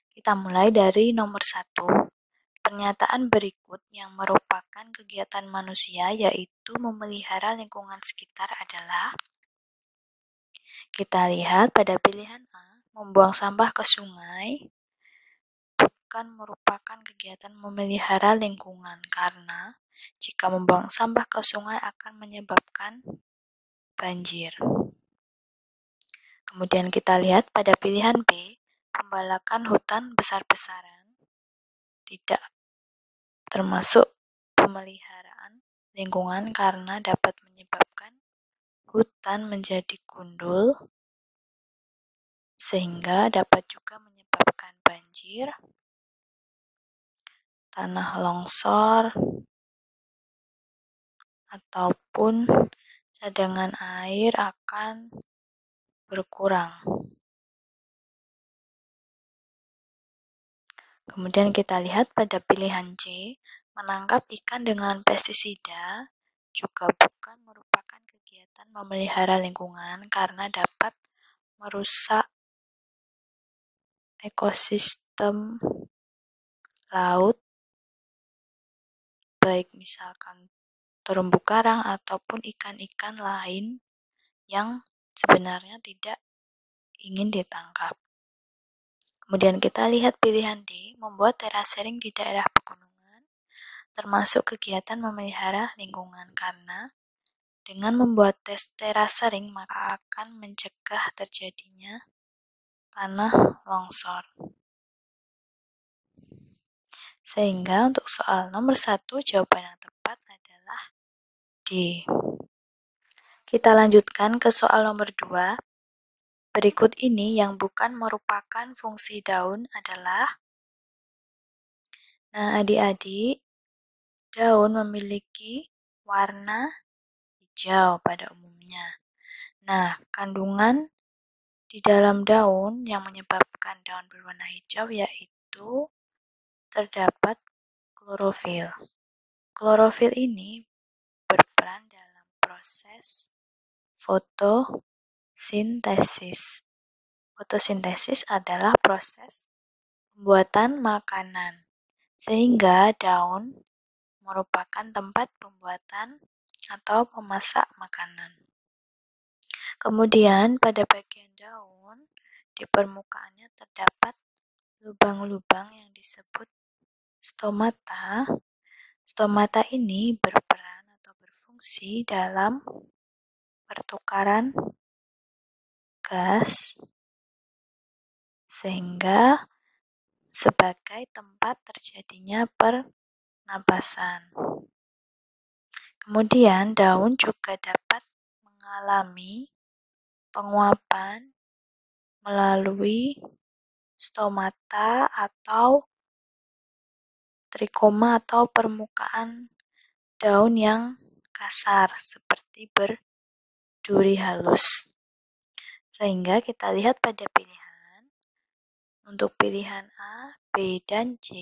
Kita mulai dari nomor 1. Pernyataan berikut yang merupakan kegiatan manusia yaitu memelihara lingkungan sekitar adalah, kita lihat pada pilihan A, membuang sampah ke sungai bukan merupakan kegiatan memelihara lingkungan karena jika membuang sampah ke sungai akan menyebabkan banjir. Kemudian kita lihat pada pilihan B, pembalakan hutan besar-besaran tidak termasuk pemeliharaan lingkungan karena dapat menyebabkan hutan menjadi gundul sehingga dapat juga menyebabkan banjir, tanah longsor, ataupun cadangan air akan berkurang. Kemudian kita lihat pada pilihan C, menangkap ikan dengan pestisida juga bukan merupakan kegiatan memelihara lingkungan karena dapat merusak ekosistem laut, baik misalkan terumbu karang ataupun ikan-ikan lain yang sebenarnya tidak ingin ditangkap. Kemudian kita lihat pilihan D, membuat terasering di daerah pegunungan, termasuk kegiatan memelihara lingkungan karena dengan membuat terasering maka akan mencegah terjadinya tanah longsor. Sehingga untuk soal nomor 1 jawaban yang tepat adalah D. Kita lanjutkan ke soal nomor 2. Berikut ini yang bukan merupakan fungsi daun adalah, nah adik-adik, daun memiliki warna hijau pada umumnya. Nah, kandungan di dalam daun yang menyebabkan daun berwarna hijau yaitu terdapat klorofil. Klorofil ini berperan dalam proses fotosintesis. Fotosintesis adalah proses pembuatan makanan, sehingga daun merupakan tempat pembuatan atau memasak makanan. Kemudian pada bagian daun, di permukaannya terdapat lubang-lubang yang disebut stomata. Stomata ini berperan atau berfungsi dalam pertukaran gas sehingga sebagai tempat terjadinya pernapasan. Kemudian daun juga dapat mengalami penguapan melalui stomata atau trikoma atau permukaan daun yang kasar seperti berduri halus. Sehingga kita lihat pada pilihan, untuk pilihan A, B, dan C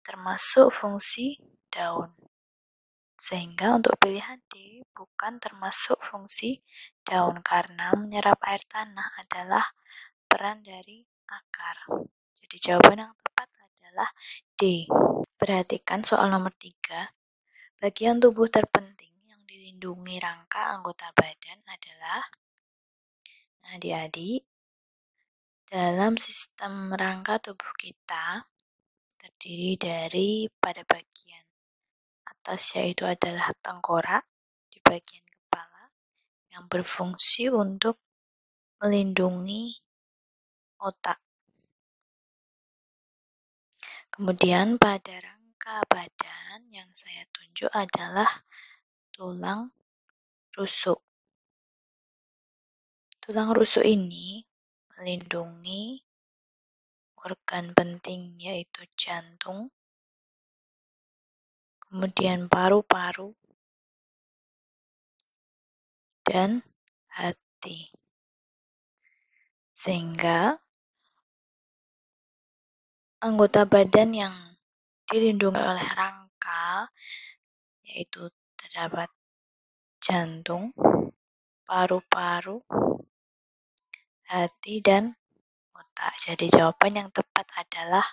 termasuk fungsi daun. Sehingga untuk pilihan D bukan termasuk fungsi daun karena menyerap air tanah adalah peran dari akar. Jadi jawaban yang tepat adalah D. Perhatikan soal nomor 3. Bagian tubuh terpenting yang dilindungi rangka anggota badan adalah, adik-adik, dalam sistem rangka tubuh kita terdiri dari pada bagian atas yaitu adalah tengkorak di bagian kepala yang berfungsi untuk melindungi otak. Kemudian pada rangka badan yang saya tunjuk adalah tulang rusuk. Tulang rusuk ini melindungi organ penting yaitu jantung, kemudian paru-paru, dan hati. Sehingga anggota badan yang dilindungi oleh rangka yaitu terdapat jantung, paru-paru, hati, dan otak. Jadi jawaban yang tepat adalah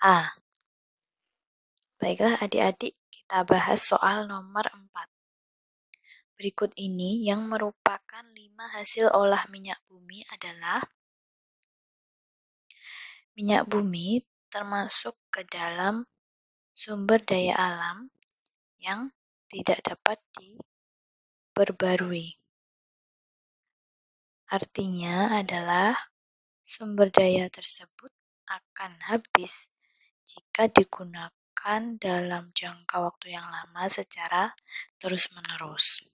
A. Baiklah adik-adik, kita bahas soal nomor 4. Berikut ini yang merupakan 5 hasil olah minyak bumi adalah minyak bumi termasuk ke dalam sumber daya alam yang tidak dapat diperbarui. Artinya adalah sumber daya tersebut akan habis jika digunakan dalam jangka waktu yang lama secara terus-menerus.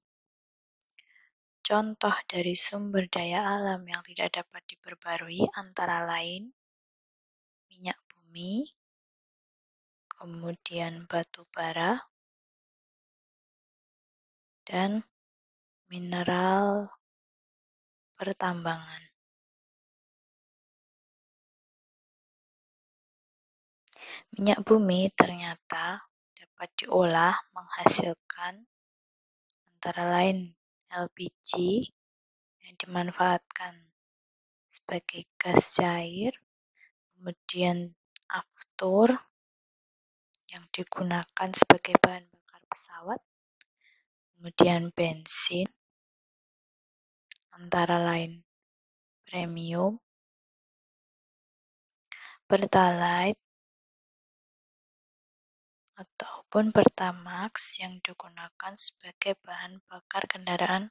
Contoh dari sumber daya alam yang tidak dapat diperbarui antara lain minyak bumi, kemudian batu bara, dan mineral pertambangan. Minyak bumi ternyata dapat diolah menghasilkan antara lain LPG yang dimanfaatkan sebagai gas cair, kemudian aftur yang digunakan sebagai bahan bakar pesawat, kemudian bensin, antara lain premium, pertalite, ataupun pertamax yang digunakan sebagai bahan bakar kendaraan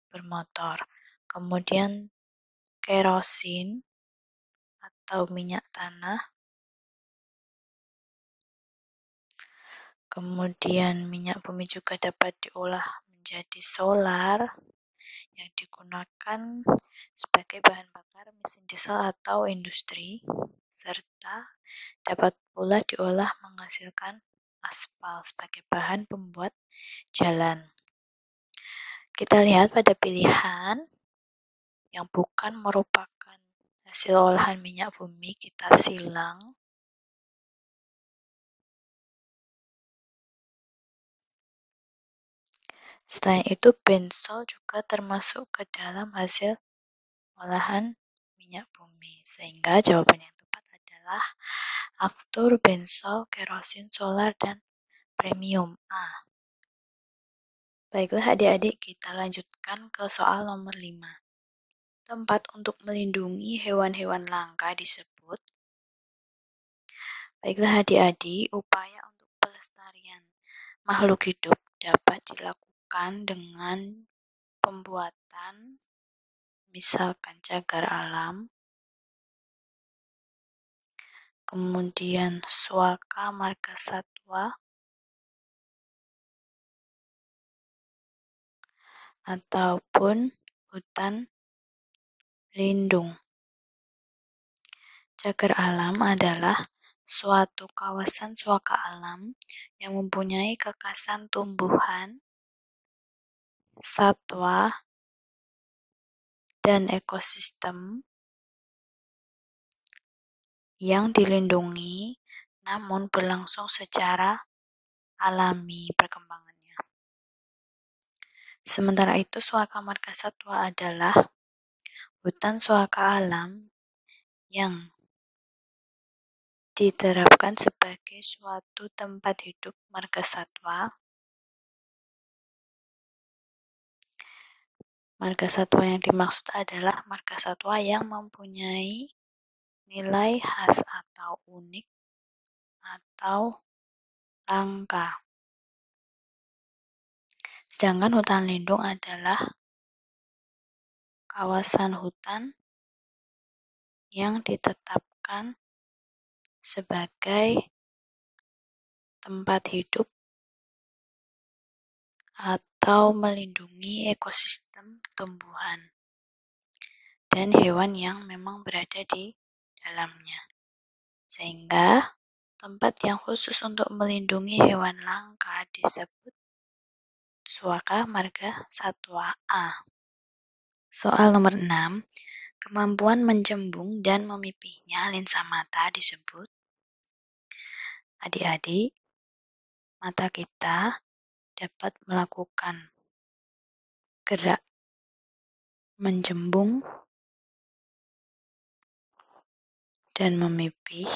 bermotor. Kemudian kerosin atau minyak tanah, kemudian minyak bumi juga dapat diolah menjadi solar yang digunakan sebagai bahan bakar mesin diesel atau industri, serta dapat pula diolah menghasilkan aspal sebagai bahan pembuat jalan. Kita lihat pada pilihan yang bukan merupakan hasil olahan minyak bumi, kita silang. Selain itu, bensol juga termasuk ke dalam hasil olahan minyak bumi. Sehingga jawaban yang tepat adalah aftur, bensol, kerosin, solar, dan premium A. Baiklah adik-adik, kita lanjutkan ke soal nomor 5. Tempat untuk melindungi hewan-hewan langka disebut. Baiklah adik-adik, upaya untuk pelestarian makhluk hidup dapat dilakukan dengan pembuatan misalkan cagar alam, kemudian suaka marga satwa, ataupun hutan lindung. Cagar alam adalah suatu kawasan suaka alam yang mempunyai kekasan tumbuhan, satwa, dan ekosistem yang dilindungi namun berlangsung secara alami perkembangannya. Sementara itu, suaka marga satwa adalah hutan suaka alam yang diterapkan sebagai suatu tempat hidup marga satwa. Marga satwa yang dimaksud adalah marga satwa yang mempunyai nilai khas atau unik atau langka. Sedangkan hutan lindung adalah kawasan hutan yang ditetapkan sebagai tempat hidup atau melindungi ekosistem tumbuhan dan hewan yang memang berada di dalamnya. Sehingga tempat yang khusus untuk melindungi hewan langka disebut suaka marga satwa A. Soal nomor 6. Kemampuan mencembung dan memipihnya lensa mata disebut. Adik-adik, mata kita dapat melakukan gerak mencembung dan memipih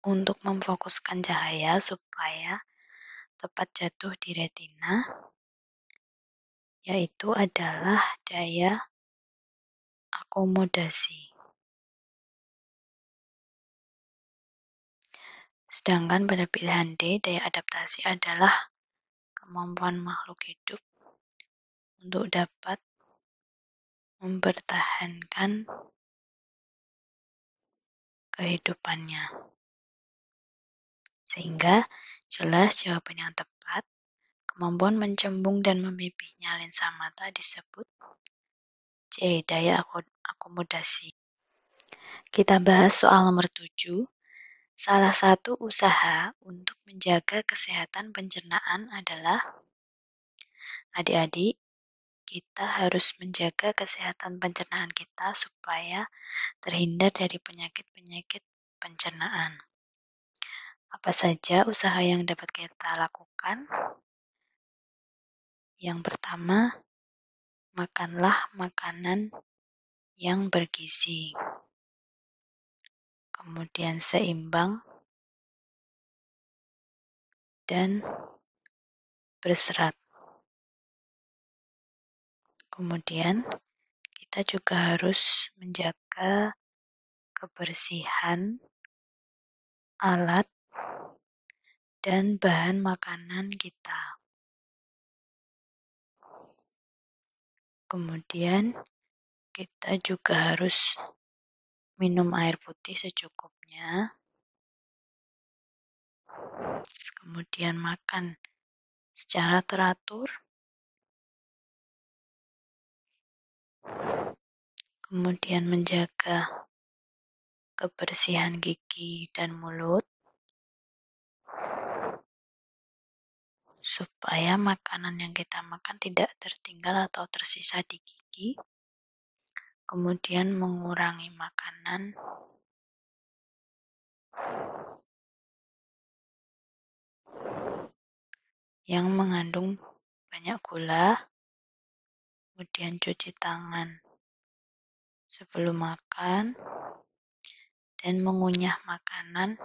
untuk memfokuskan cahaya supaya tepat jatuh di retina, yaitu adalah daya akomodasi. Sedangkan pada pilihan D, daya adaptasi adalah kemampuan makhluk hidup untuk dapat mempertahankan kehidupannya. Sehingga jelas jawaban yang tepat, kemampuan mencembung dan memipihnya lensa mata disebut C, daya akomodasi. Kita bahas soal nomor 7. Salah satu usaha untuk menjaga kesehatan pencernaan adalah, adik-adik, kita harus menjaga kesehatan pencernaan kita supaya terhindar dari penyakit-penyakit pencernaan. Apa saja usaha yang dapat kita lakukan? Yang pertama, makanlah makanan yang bergizi, kemudian seimbang dan berserat. Kemudian kita juga harus menjaga kebersihan alat dan bahan makanan kita. Kemudian kita juga harus minum air putih secukupnya. Kemudian makan secara teratur. Kemudian menjaga kebersihan gigi dan mulut supaya makanan yang kita makan tidak tertinggal atau tersisa di gigi. Kemudian mengurangi makanan yang mengandung banyak gula. Kemudian cuci tangan sebelum makan dan mengunyah makanan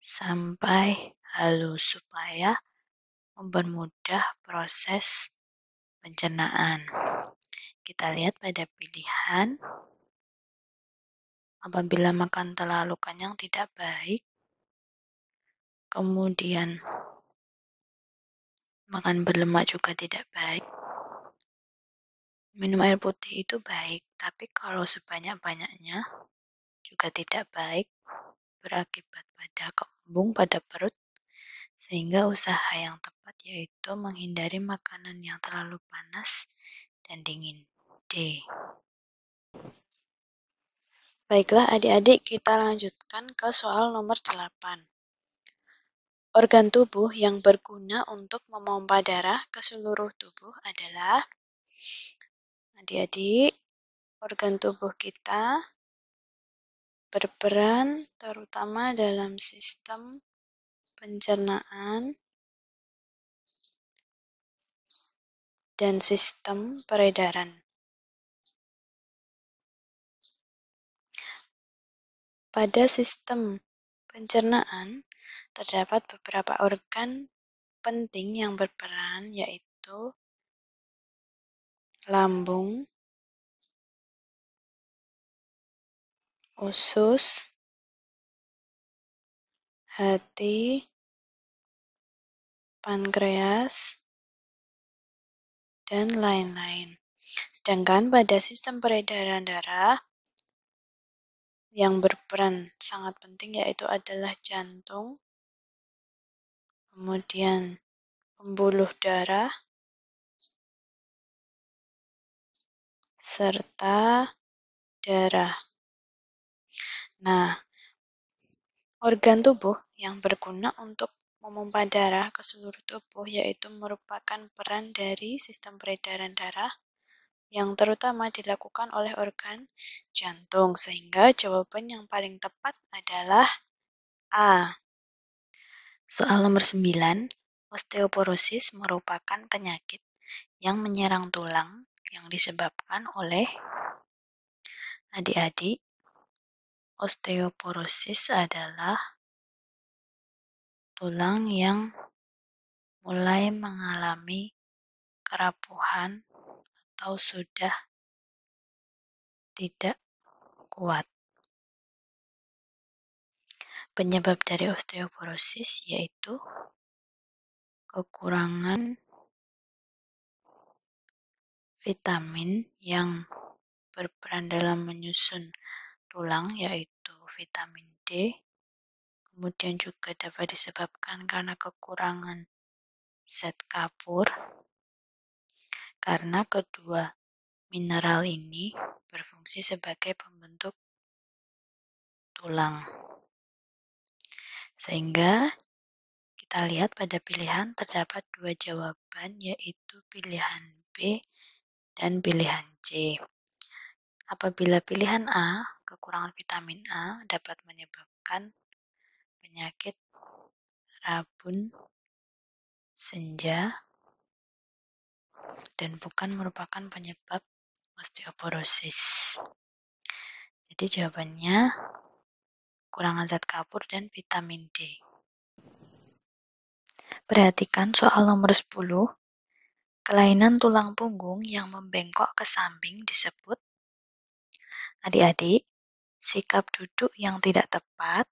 sampai halus supaya mempermudah proses pencernaan. Kita lihat pada pilihan, apabila makan terlalu kenyang tidak baik, kemudian makan berlemak juga tidak baik. Minum air putih itu baik, tapi kalau sebanyak-banyaknya juga tidak baik, berakibat pada kembung pada perut, sehingga usaha yang tepat yaitu menghindari makanan yang terlalu panas dan dingin. D. Baiklah adik-adik, kita lanjutkan ke soal nomor 8. Organ tubuh yang berguna untuk memompa darah ke seluruh tubuh adalah, adik-adik, organ tubuh kita berperan terutama dalam sistem pencernaan dan sistem peredaran. Pada sistem pencernaan, terdapat beberapa organ penting yang berperan, yaitu lambung, usus, hati, pankreas, dan lain-lain. Sedangkan pada sistem peredaran darah, yang berperan sangat penting yaitu adalah jantung, kemudian pembuluh darah, serta darah. Nah, organ tubuh yang berguna untuk memompa darah ke seluruh tubuh yaitu merupakan peran dari sistem peredaran darah yang terutama dilakukan oleh organ jantung, sehingga jawaban yang paling tepat adalah A. Soal nomor 9, osteoporosis merupakan penyakit yang menyerang tulang yang disebabkan oleh adik-adik. Osteoporosis adalah tulang yang mulai mengalami kerapuhan atau sudah tidak kuat. Penyebab dari osteoporosis yaitu kekurangan vitamin yang berperan dalam menyusun tulang, yaitu vitamin D. Kemudian juga dapat disebabkan karena kekurangan zat kapur, karena kedua mineral ini berfungsi sebagai pembentuk tulang. Sehingga kita lihat pada pilihan terdapat dua jawaban, yaitu pilihan B dan pilihan C. Apabila pilihan A, kekurangan vitamin A dapat menyebabkan penyakit rabun senja dan bukan merupakan penyebab osteoporosis. Jadi jawabannya kekurangan zat kapur dan vitamin D. Perhatikan soal nomor 10. Kelainan tulang punggung yang membengkok ke samping disebut. Adik-adik, sikap duduk yang tidak tepat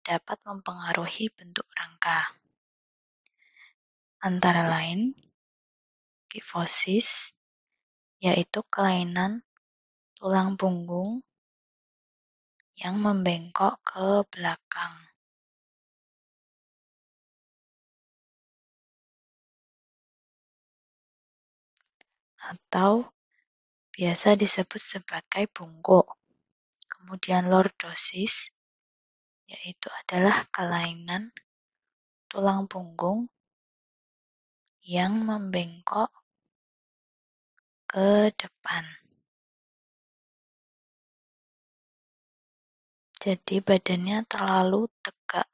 dapat mempengaruhi bentuk rangka. Antara lain, kifosis, yaitu kelainan tulang punggung yang membengkok ke belakang. Atau biasa disebut sebagai bungkuk. Kemudian lordosis, yaitu adalah kelainan tulang punggung yang membengkok ke depan. Jadi badannya terlalu tegak.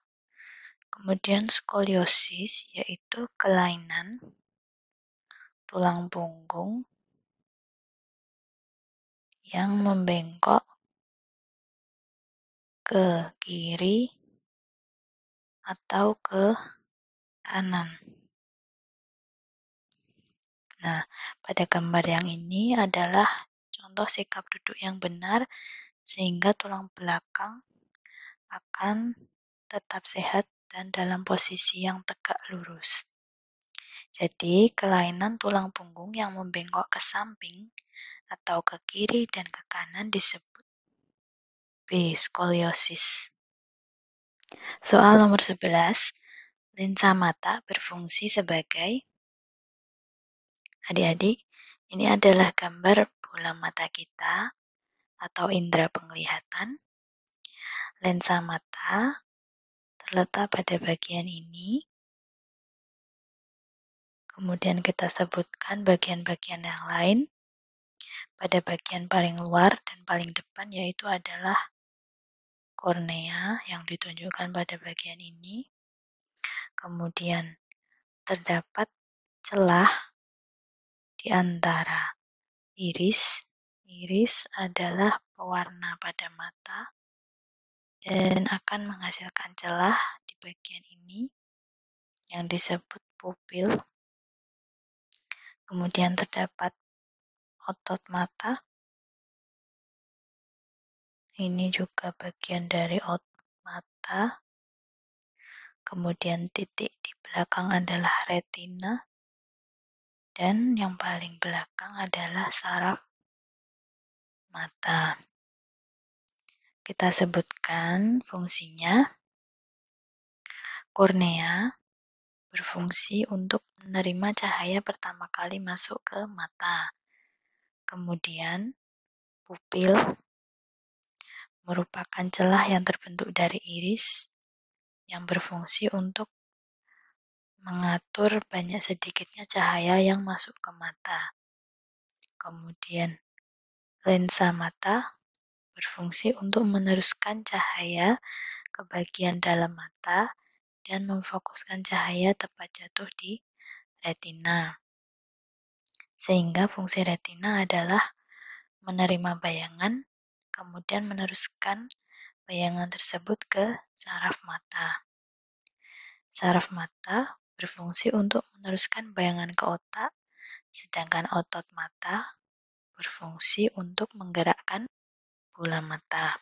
Kemudian skoliosis, yaitu kelainan tulang punggung yang membengkok ke kiri atau ke kanan. Nah, pada gambar yang ini adalah contoh sikap duduk yang benar sehingga tulang belakang akan tetap sehat dan dalam posisi yang tegak lurus. Jadi, kelainan tulang punggung yang membengkok ke samping atau ke kiri dan ke kanan disebut B. Skoliosis. Soal nomor 11. Lensa mata berfungsi sebagai. Adik-adik, ini adalah gambar bola mata kita atau indera penglihatan. Lensa mata terletak pada bagian ini. Kemudian kita sebutkan bagian-bagian yang lain. Pada bagian paling luar dan paling depan yaitu adalah kornea yang ditunjukkan pada bagian ini. Kemudian terdapat celah di antara iris. Iris adalah pewarna pada mata dan akan menghasilkan celah di bagian ini yang disebut pupil. Kemudian terdapat otot mata. Ini juga bagian dari otot mata. Kemudian titik di belakang adalah retina. Dan yang paling belakang adalah saraf mata. Kita sebutkan fungsinya. Kornea berfungsi untuk menerima cahaya pertama kali masuk ke mata. Kemudian pupil merupakan celah yang terbentuk dari iris yang berfungsi untuk mengatur banyak sedikitnya cahaya yang masuk ke mata. Kemudian lensa mata berfungsi untuk meneruskan cahaya ke bagian dalam mata dan memfokuskan cahaya tepat jatuh di retina. Sehingga fungsi retina adalah menerima bayangan, kemudian meneruskan bayangan tersebut ke saraf mata. Saraf mata berfungsi untuk meneruskan bayangan ke otak, sedangkan otot mata berfungsi untuk menggerakkan bola mata.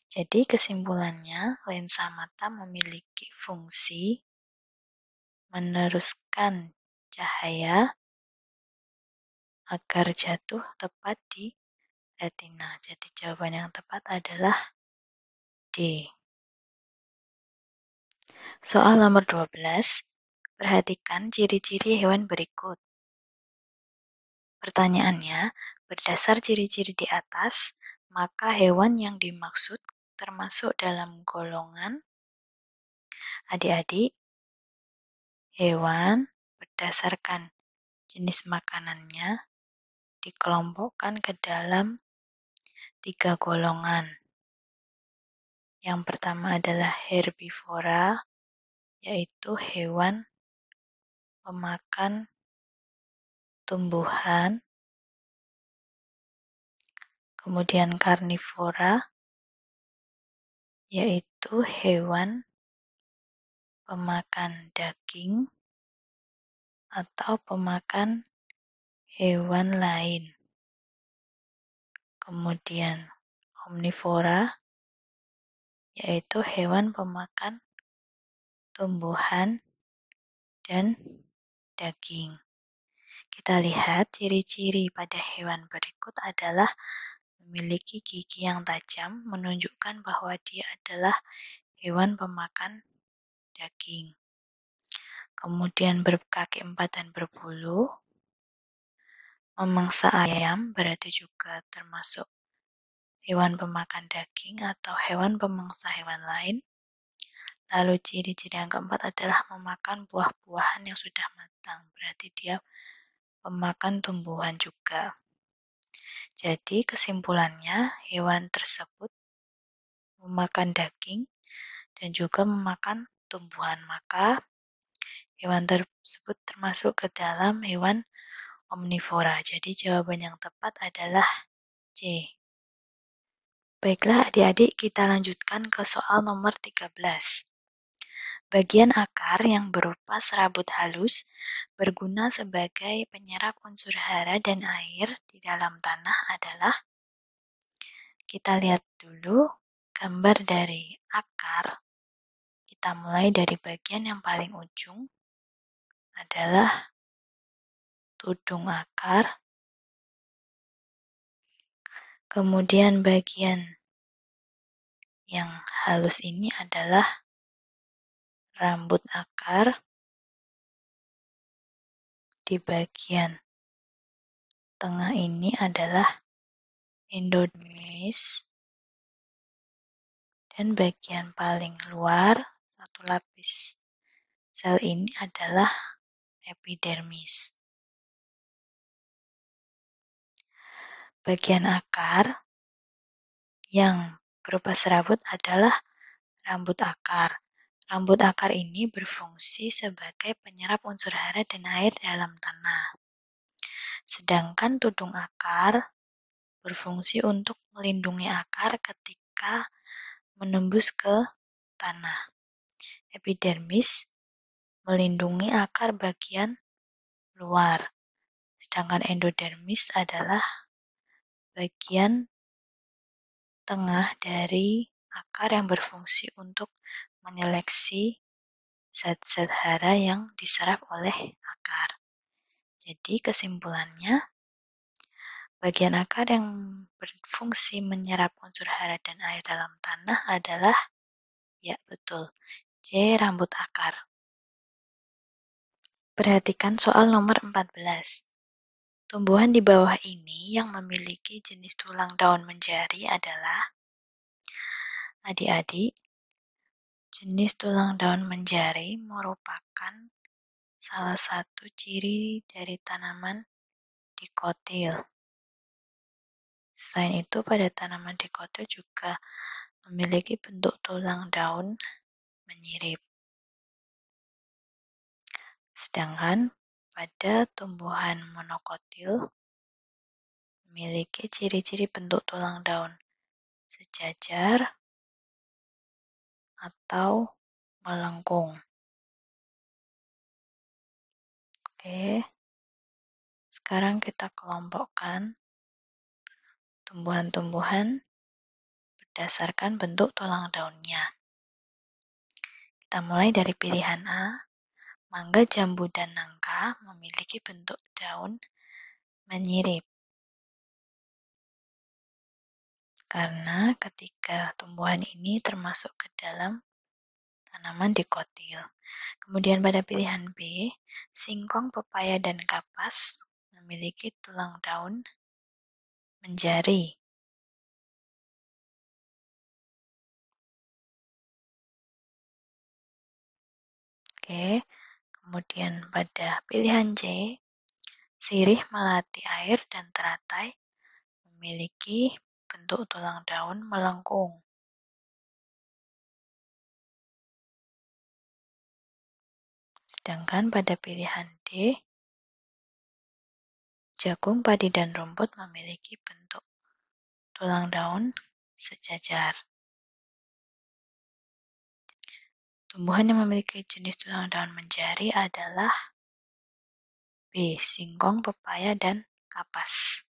Jadi kesimpulannya, lensa mata memiliki fungsi meneruskan cahaya agar jatuh tepat di retina. Jadi jawaban yang tepat adalah D. Soal nomor 12. Perhatikan ciri-ciri hewan berikut. Pertanyaannya, berdasar ciri-ciri di atas, maka hewan yang dimaksud termasuk dalam golongan adik-adik hewan berdasarkan jenis makanannya dikelompokkan ke dalam 3 golongan. Yang pertama adalah herbivora, yaitu hewan pemakan tumbuhan. Kemudian karnivora, yaitu hewan pemakan daging atau pemakan hewan lain. Kemudian omnivora, yaitu hewan pemakan tumbuhan dan daging. Kita lihat ciri-ciri pada hewan berikut adalah memiliki gigi yang tajam, menunjukkan bahwa dia adalah hewan pemakan daging. Kemudian berkaki 4 dan berbulu. Memangsa ayam berarti juga termasuk hewan pemakan daging atau hewan pemangsa hewan lain. Lalu ciri-ciri yang keempat adalah memakan buah-buahan yang sudah matang, berarti dia pemakan tumbuhan juga. Jadi kesimpulannya hewan tersebut memakan daging dan juga memakan tumbuhan, maka hewan tersebut termasuk ke dalam hewan omnivora. Jadi jawaban yang tepat adalah C. Baiklah adik-adik, kita lanjutkan ke soal nomor 13. Bagian akar yang berupa serabut halus berguna sebagai penyerap unsur hara dan air di dalam tanah adalah, kita lihat dulu gambar dari akar. Kita mulai dari bagian yang paling ujung adalah tudung akar. Kemudian bagian yang halus ini adalah rambut akar. Di bagian tengah ini adalah endodermis. Dan bagian paling luar, satu lapis sel ini adalah epidermis. Bagian akar yang berupa serabut adalah rambut akar. Rambut akar ini berfungsi sebagai penyerap unsur hara dan air dalam tanah. Sedangkan tudung akar berfungsi untuk melindungi akar ketika menembus ke tanah. Epidermis melindungi akar bagian luar, sedangkan endodermis adalah bagian tengah dari akar yang berfungsi untuk menyeleksi zat-zat hara yang diserap oleh akar. Jadi kesimpulannya, bagian akar yang berfungsi menyerap unsur hara dan air dalam tanah adalah, ya betul, C. Rambut akar. Perhatikan soal nomor 14. Tumbuhan di bawah ini yang memiliki jenis tulang daun menjari adalah, adik-adik, jenis tulang daun menjari merupakan salah satu ciri dari tanaman dikotil. Selain itu, pada tanaman dikotil juga memiliki bentuk tulang daun menyirip. Sedangkan pada tumbuhan monokotil memiliki ciri-ciri bentuk tulang daun sejajar atau melengkung. Oke, sekarang kita kelompokkan tumbuhan-tumbuhan berdasarkan bentuk tulang daunnya. Kita mulai dari pilihan A. Mangga, jambu, dan nangka memiliki bentuk daun menyirip. Karena ketiga tumbuhan ini termasuk ke dalam tanaman dikotil. Kemudian pada pilihan B, singkong, pepaya, dan kapas memiliki tulang daun menjari. Oke, kemudian pada pilihan C, sirih, melati air, dan teratai memiliki bentuk tulang daun melengkung. Sedangkan pada pilihan D, jagung, padi, dan rumput memiliki bentuk tulang daun sejajar. Tumbuhan yang memiliki jenis tulang daun menjari adalah B. Singkong, pepaya, dan kapas.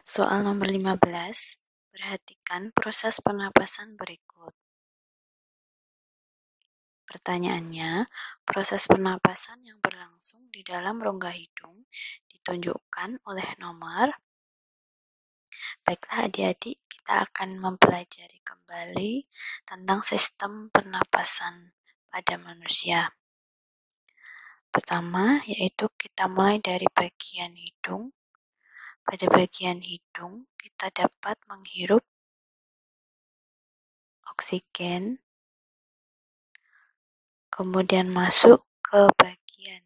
Soal nomor 15. Perhatikan proses pernapasan berikut. Pertanyaannya, proses pernapasan yang berlangsung di dalam rongga hidung ditunjukkan oleh nomor. Baiklah adik-adik, kita akan mempelajari kembali tentang sistem pernapasan pada manusia. Pertama, yaitu kita mulai dari bagian hidung. Pada bagian hidung, kita dapat menghirup oksigen, kemudian masuk ke bagian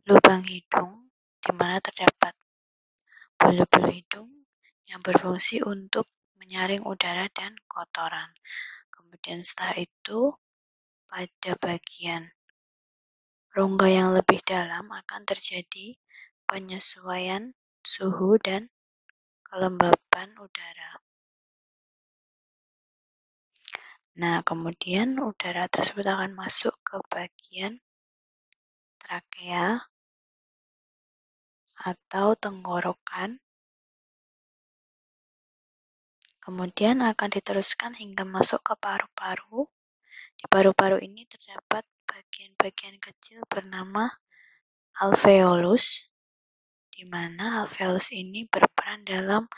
lubang hidung, di mana terdapat bulu-bulu hidung yang berfungsi untuk menyaring udara dan kotoran. Kemudian setelah itu, pada bagian rongga yang lebih dalam akan terjadi penyesuaian suhu dan kelembapan udara. Nah, kemudian udara tersebut akan masuk ke bagian trakea atau tenggorokan. Kemudian akan diteruskan hingga masuk ke paru-paru. Di paru-paru ini terdapat bagian-bagian kecil bernama alveolus, di mana alveolus ini berperan dalam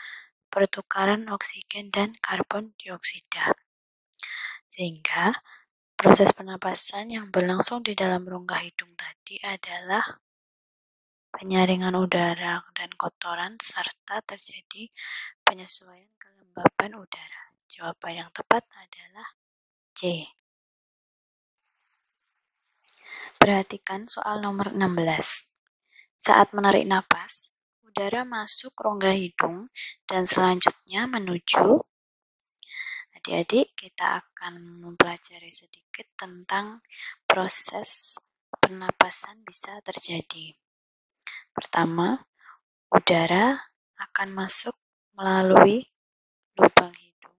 pertukaran oksigen dan karbon dioksida. Sehingga proses pernapasan yang berlangsung di dalam rongga hidung tadi adalah penyaringan udara dan kotoran serta terjadi penyesuaian kelembapan udara. Jawaban yang tepat adalah C. Perhatikan soal nomor 16. Saat menarik napas, udara masuk rongga hidung dan selanjutnya menuju. Adik-adik, kita akan mempelajari sedikit tentang proses pernapasan bisa terjadi. Pertama, udara akan masuk melalui lubang hidung,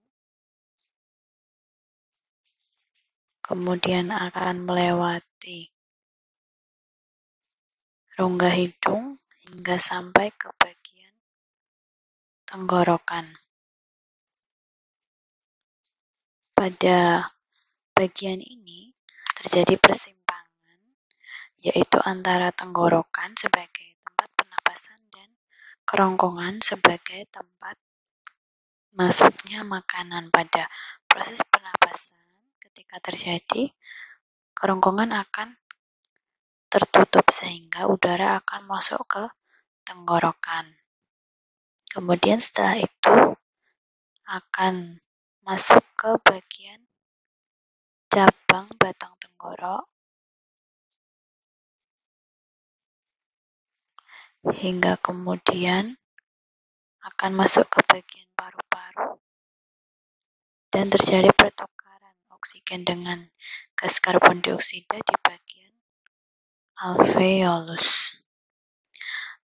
kemudian akan melewati rongga hidung hingga sampai ke bagian tenggorokan. Pada bagian ini terjadi persimpangan, yaitu antara tenggorokan sebagai tempat pernapasan dan kerongkongan sebagai tempat masuknya makanan. Pada proses pernapasan, ketika terjadi, kerongkongan akan tertutup sehingga udara akan masuk ke tenggorokan. Kemudian setelah itu akan masuk ke bagian cabang batang tenggorok hingga kemudian akan masuk ke bagian paru-paru dan terjadi pertukaran oksigen dengan gas karbon dioksida di bagian alveolus.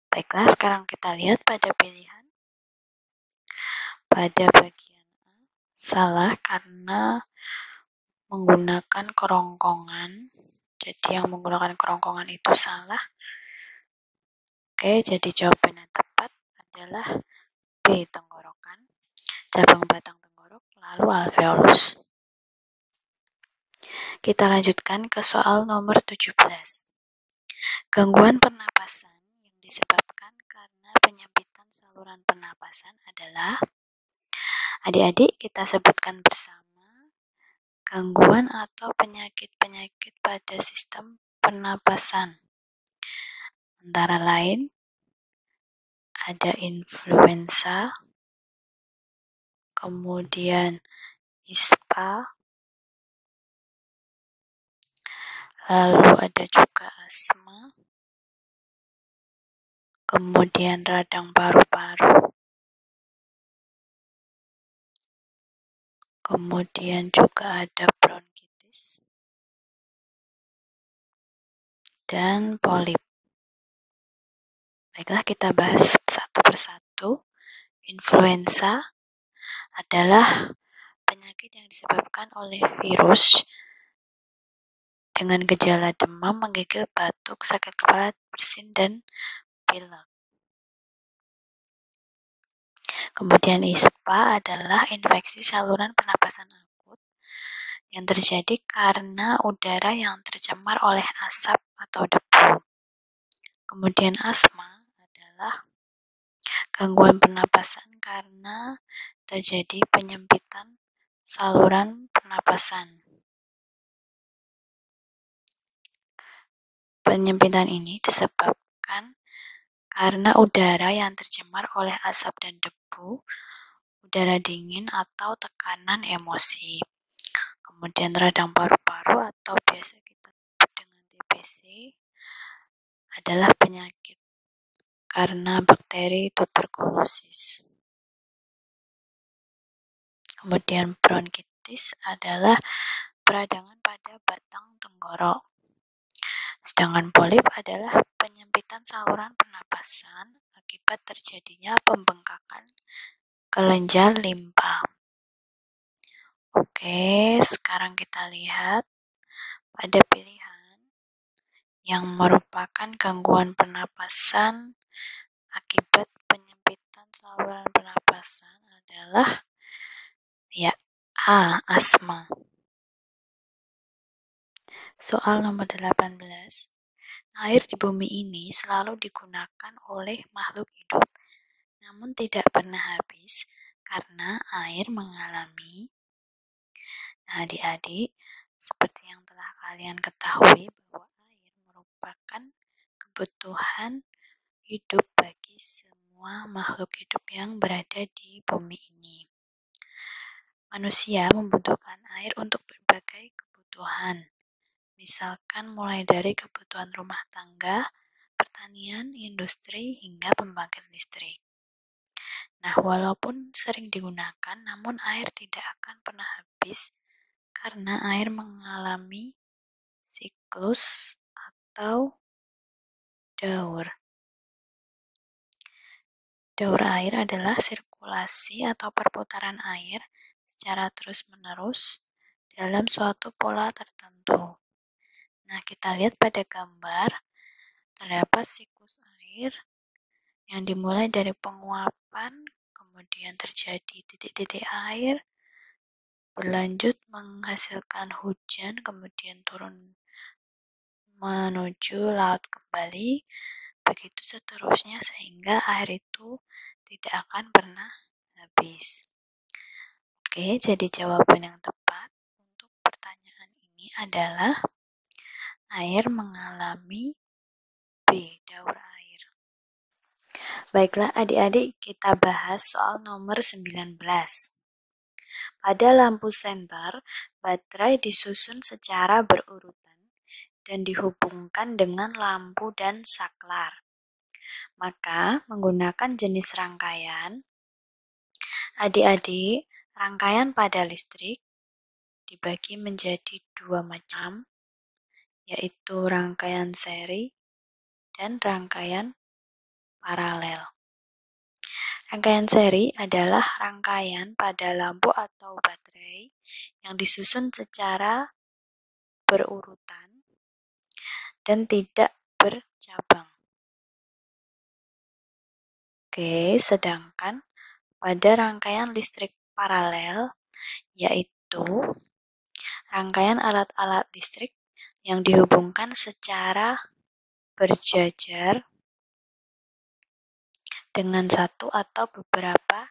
Baiklah, sekarang kita lihat pada pilihan. Pada bagian A, salah karena menggunakan kerongkongan. Jadi yang menggunakan kerongkongan itu salah. Oke, jadi jawaban yang tepat adalah B, tenggorokan, cabang batang tenggorok, lalu alveolus. Kita lanjutkan ke soal nomor 17. Gangguan pernapasan yang disebabkan karena penyempitan saluran pernapasan adalah, adik-adik kita sebutkan bersama, gangguan atau penyakit-penyakit pada sistem pernapasan. Antara lain, ada influenza, kemudian ISPA, lalu ada juga asma, kemudian radang paru-paru, kemudian juga ada bronkitis, dan polip. Baiklah, kita bahas satu persatu. Influenza adalah penyakit yang disebabkan oleh virus dengan gejala demam, menggigil, batuk, sakit kepala, bersin, dan pilek. Kemudian ISPA adalah infeksi saluran pernapasan akut yang terjadi karena udara yang tercemar oleh asap atau debu. Kemudian asma adalah gangguan pernapasan karena terjadi penyempitan saluran pernapasan. Penyempitan ini disebabkan karena udara yang tercemar oleh asap dan debu, udara dingin, atau tekanan emosi. Kemudian radang paru-paru atau biasa kita sebut dengan TBC adalah penyakit karena bakteri tuberkulosis. Kemudian bronkitis adalah peradangan pada batang tenggorok. Sedangkan polip adalah penyempitan saluran pernapasan akibat terjadinya pembengkakan kelenjar limpa. Oke, sekarang kita lihat pada pilihan yang merupakan gangguan pernapasan akibat penyempitan saluran pernapasan adalah A, asma. Soal nomor 18. Air di bumi ini selalu digunakan oleh makhluk hidup, namun tidak pernah habis karena air mengalami. Nah, adik-adik, seperti yang telah kalian ketahui bahwa air merupakan kebutuhan hidup bagi semua makhluk hidup yang berada di bumi ini. Manusia membutuhkan air untuk berbagai kebutuhan, misalkan mulai dari kebutuhan rumah tangga, pertanian, industri, hingga pembangkit listrik. Nah, walaupun sering digunakan, namun air tidak akan pernah habis karena air mengalami siklus atau daur. Daur air adalah sirkulasi atau perputaran air secara terus-menerus dalam suatu pola tertentu. Nah, kita lihat pada gambar, terdapat siklus air yang dimulai dari penguapan, kemudian terjadi titik-titik air, berlanjut menghasilkan hujan, kemudian turun menuju laut kembali, begitu seterusnya sehingga air itu tidak akan pernah habis. Oke, jadi jawaban yang tepat untuk pertanyaan ini adalah air mengalami B, daur air. Baiklah adik-adik, kita bahas soal nomor 19. Pada lampu senter, baterai disusun secara berurutan dan dihubungkan dengan lampu dan saklar. Maka, menggunakan jenis rangkaian, adik-adik, rangkaian pada listrik dibagi menjadi dua macam, yaitu rangkaian seri dan rangkaian paralel. Rangkaian seri adalah rangkaian pada lampu atau baterai yang disusun secara berurutan dan tidak bercabang. Oke, sedangkan pada rangkaian listrik paralel, yaitu rangkaian alat-alat listrik yang dihubungkan secara berjajar dengan satu atau beberapa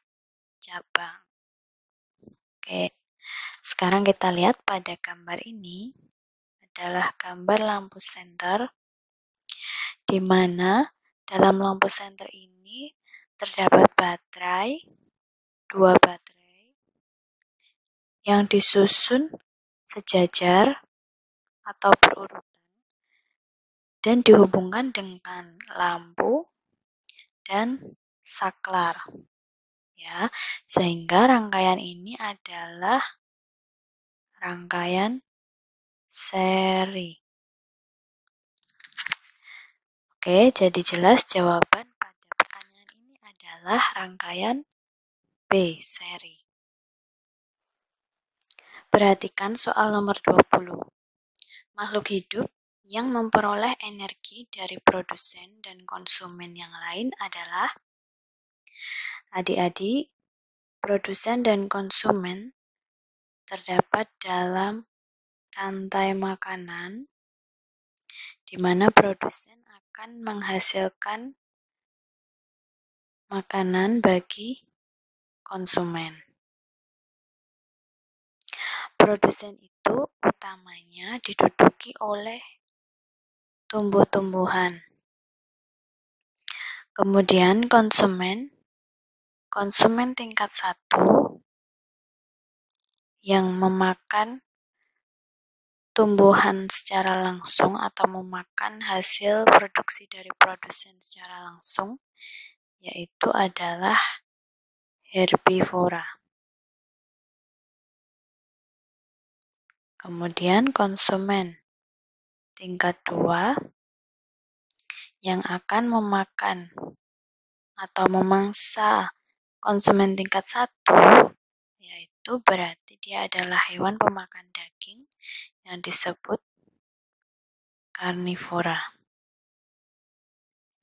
cabang. Oke, sekarang kita lihat pada gambar ini adalah gambar lampu senter, di mana dalam lampu senter ini terdapat dua baterai yang disusun sejajar atau berurutan dan dihubungkan dengan lampu dan saklar. Ya, sehingga rangkaian ini adalah rangkaian seri. Oke, jadi jelas jawaban pada pertanyaan ini adalah rangkaian B, seri. Perhatikan soal nomor 20. Makhluk hidup yang memperoleh energi dari produsen dan konsumen yang lain adalah adik-adik, produsen dan konsumen terdapat dalam rantai makanan, di mana produsen akan menghasilkan makanan bagi konsumen. Produsen itu utamanya diduduki oleh tumbuh-tumbuhan. Kemudian konsumen tingkat 1 yang memakan tumbuhan secara langsung atau memakan hasil produksi dari produsen secara langsung, yaitu adalah herbivora. Kemudian konsumen tingkat 2 yang akan memakan atau memangsa konsumen tingkat 1, yaitu berarti dia adalah hewan pemakan daging yang disebut karnivora.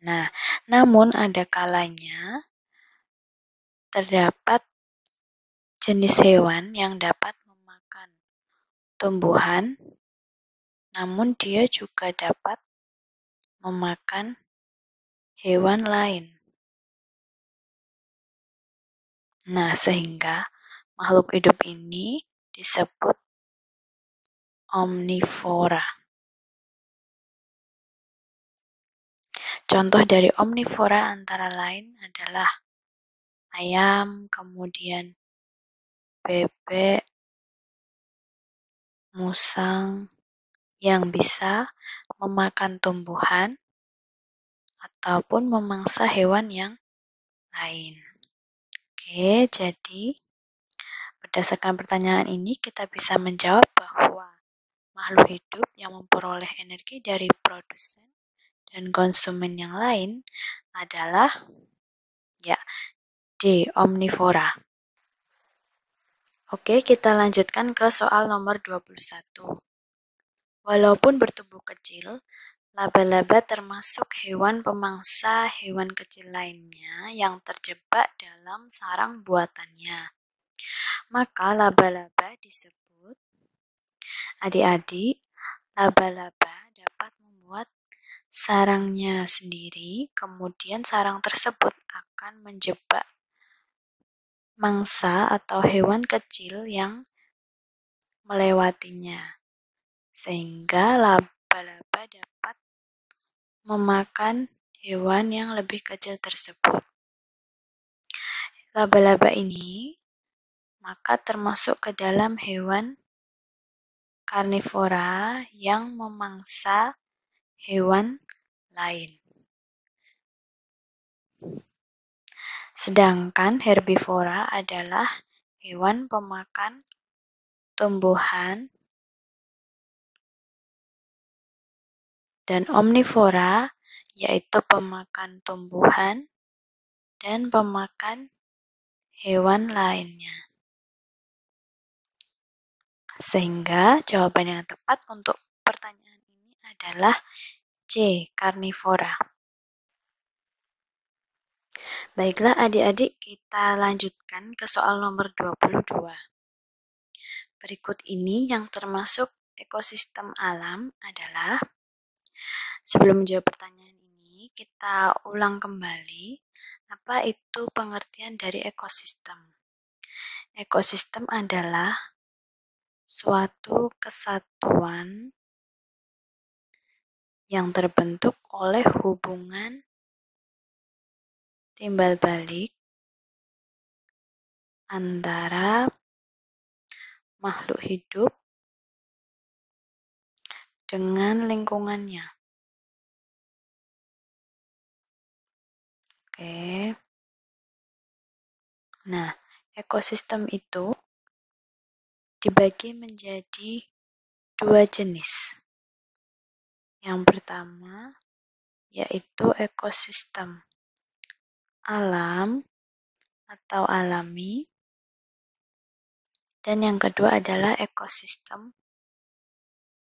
Nah, namun ada kalanya terdapat jenis hewan yang dapat memakan tumbuhan, namun dia juga dapat memakan hewan lain. Nah, sehingga makhluk hidup ini disebut omnivora. Contoh dari omnivora antara lain adalah ayam, kemudian bebek, musang, yang bisa memakan tumbuhan ataupun memangsa hewan yang lain. Oke, jadi berdasarkan pertanyaan ini kita bisa menjawab bahwa makhluk hidup yang memperoleh energi dari produsen dan konsumen yang lain adalah D, omnivora. Oke, kita lanjutkan ke soal nomor 21. Walaupun bertubuh kecil, laba-laba termasuk hewan pemangsa hewan kecil lainnya yang terjebak dalam sarang buatannya. Maka laba-laba disebut, adik-adik, laba-laba dapat membuat sarangnya sendiri, kemudian sarang tersebut akan menjebak mangsa atau hewan kecil yang melewatinya, sehingga laba-laba dapat memakan hewan yang lebih kecil tersebut. Laba-laba ini maka termasuk ke dalam hewan karnivora yang memangsa hewan lain. Sedangkan herbivora adalah hewan pemakan tumbuhan Dan omnivora yaitu pemakan tumbuhan dan pemakan hewan lainnya. Sehingga jawaban yang tepat untuk pertanyaan ini adalah C, karnivora. Baiklah adik-adik, kita lanjutkan ke soal nomor 22. Berikut ini yang termasuk ekosistem alam adalah, sebelum menjawab pertanyaan ini, kita ulang kembali apa itu pengertian dari ekosistem. Ekosistem adalah suatu kesatuan yang terbentuk oleh hubungan timbal balik antara makhluk hidup dengan lingkungannya. Oke. Nah, ekosistem itu dibagi menjadi dua jenis. Yang pertama yaitu ekosistem alam atau alami, dan yang kedua adalah ekosistem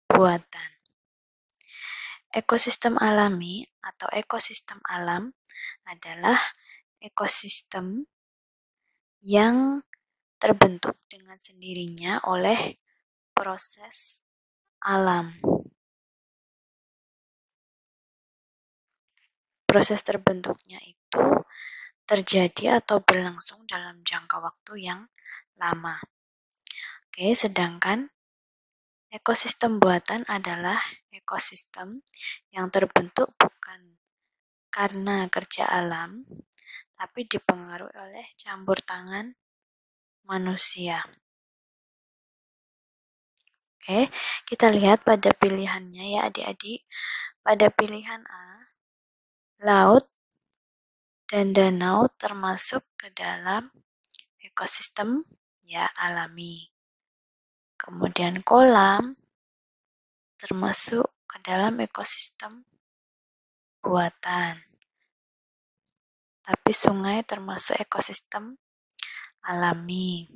buatan. Ekosistem alami atau ekosistem alam adalah ekosistem yang terbentuk dengan sendirinya oleh proses alam. Proses terbentuknya itu terjadi atau berlangsung dalam jangka waktu yang lama. Oke, sedangkan ekosistem buatan adalah ekosistem yang terbentuk bukan karena kerja alam, tapi dipengaruhi oleh campur tangan manusia. Oke, kita lihat pada pilihannya ya adik-adik. Pada pilihan A, laut dan danau termasuk ke dalam ekosistem ya alami. Kemudian kolam termasuk ke dalam ekosistem buatan. Tapi sungai termasuk ekosistem alami.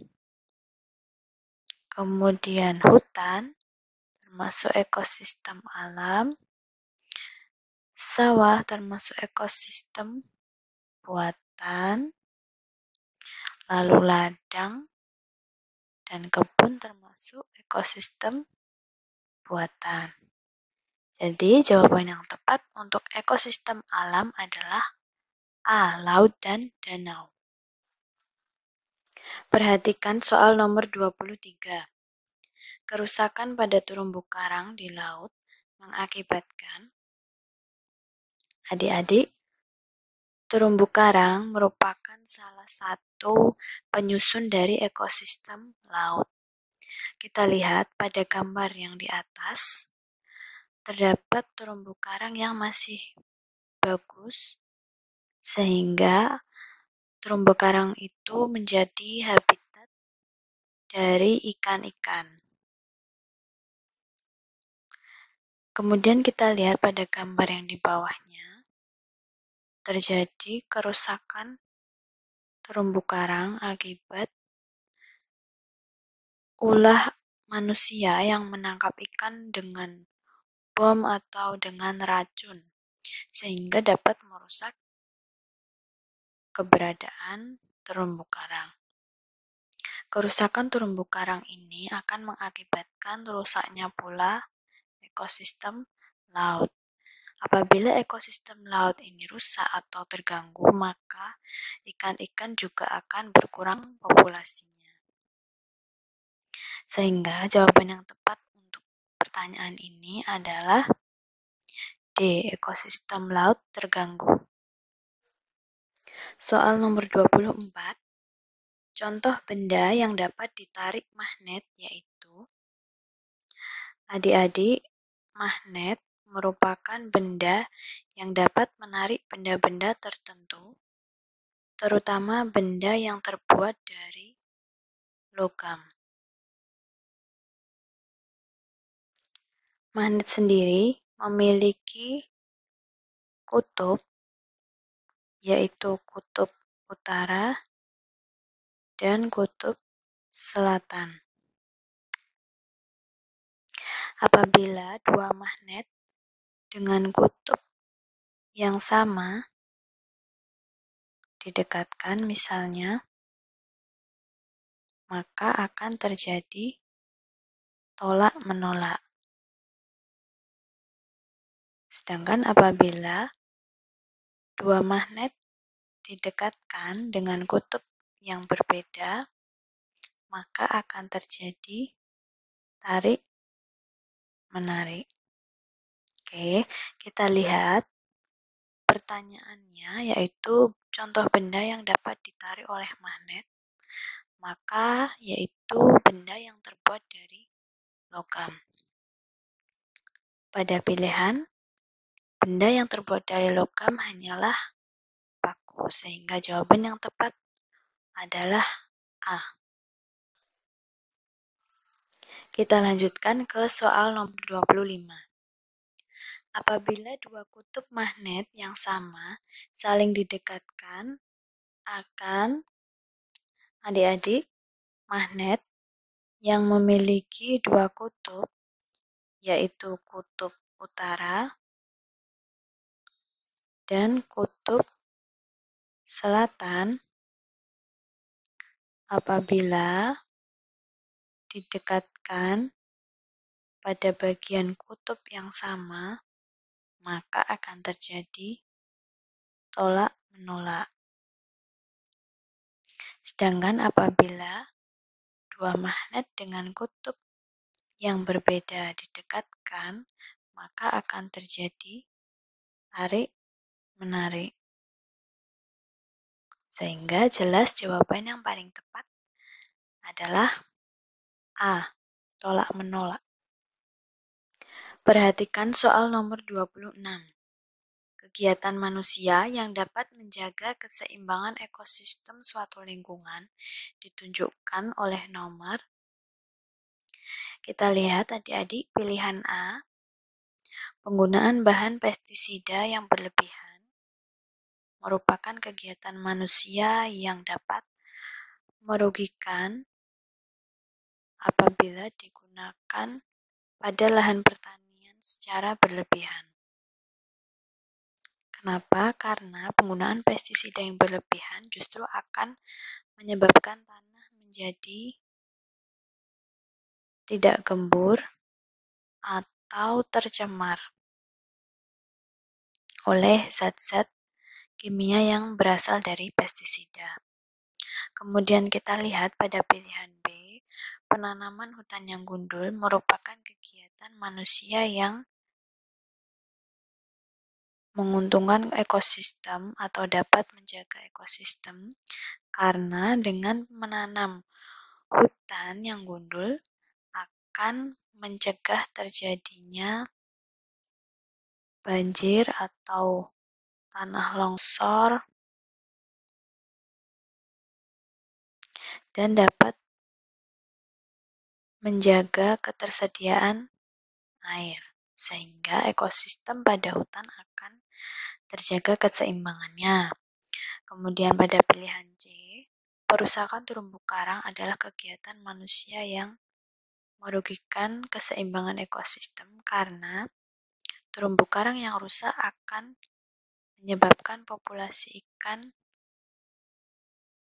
Kemudian hutan termasuk ekosistem alam. Sawah termasuk ekosistem buatan. Lalu ladang dan kebun termasuk ekosistem buatan. Jadi jawaban yang tepat untuk ekosistem alam adalah A, laut dan danau. Perhatikan soal nomor 23. Kerusakan pada terumbu karang di laut mengakibatkan, adik-adik, terumbu karang merupakan salah satu penyusun dari ekosistem laut. Kita lihat pada gambar yang di atas, terdapat terumbu karang yang masih bagus, sehingga terumbu karang itu menjadi habitat dari ikan-ikan. Kemudian kita lihat pada gambar yang di bawahnya, terjadi kerusakan terumbu karang akibat ulah manusia yang menangkap ikan dengan bom atau dengan racun, sehingga dapat merusak keberadaan terumbu karang. Kerusakan terumbu karang ini akan mengakibatkan rusaknya pula ekosistem laut. Apabila ekosistem laut ini rusak atau terganggu, maka ikan-ikan juga akan berkurang populasinya. Sehingga jawaban yang tepat untuk pertanyaan ini adalah D, ekosistem laut terganggu. Soal nomor 24. Contoh benda yang dapat ditarik magnet yaitu, adik-adik, magnet merupakan benda yang dapat menarik benda-benda tertentu, terutama benda yang terbuat dari logam. Magnet sendiri memiliki kutub, yaitu kutub utara dan kutub selatan. Apabila dua magnet dengan kutub yang sama didekatkan misalnya, maka akan terjadi tolak-menolak. Sedangkan apabila dua magnet didekatkan dengan kutub yang berbeda, maka akan terjadi tarik-menarik. Oke, kita lihat pertanyaannya, yaitu contoh benda yang dapat ditarik oleh magnet, maka yaitu benda yang terbuat dari logam. Pada pilihan, benda yang terbuat dari logam hanyalah paku, sehingga jawaban yang tepat adalah A. Kita lanjutkan ke soal nomor 25. Apabila dua kutub magnet yang sama saling didekatkan, akan adik-adik magnet yang memiliki dua kutub, yaitu kutub utara dan kutub selatan, apabila didekatkan pada bagian kutub yang sama, maka akan terjadi tolak-menolak. Sedangkan apabila dua magnet dengan kutub yang berbeda didekatkan, maka akan terjadi tarik-menarik. Sehingga jelas jawaban yang paling tepat adalah A. Tolak-menolak. Perhatikan soal nomor 26. Kegiatan manusia yang dapat menjaga keseimbangan ekosistem suatu lingkungan ditunjukkan oleh nomor. Kita lihat adik-adik pilihan A. Penggunaan bahan pestisida yang berlebihan merupakan kegiatan manusia yang dapat merugikan apabila digunakan pada lahan pertanian secara berlebihan. Kenapa? Karena penggunaan pestisida yang berlebihan justru akan menyebabkan tanah menjadi tidak gembur atau tercemar oleh zat-zat kimia yang berasal dari pestisida. Kemudian kita lihat pada pilihan B, penanaman hutan yang gundul merupakan kegiatan manusia yang menguntungkan ekosistem atau dapat menjaga ekosistem, karena dengan menanam hutan yang gundul akan mencegah terjadinya banjir atau tanah longsor dan dapat menjaga ketersediaan air, sehingga ekosistem pada hutan akan terjaga keseimbangannya. Kemudian pada pilihan C, perusakan terumbu karang adalah kegiatan manusia yang merugikan keseimbangan ekosistem karena terumbu karang yang rusak akan menyebabkan populasi ikan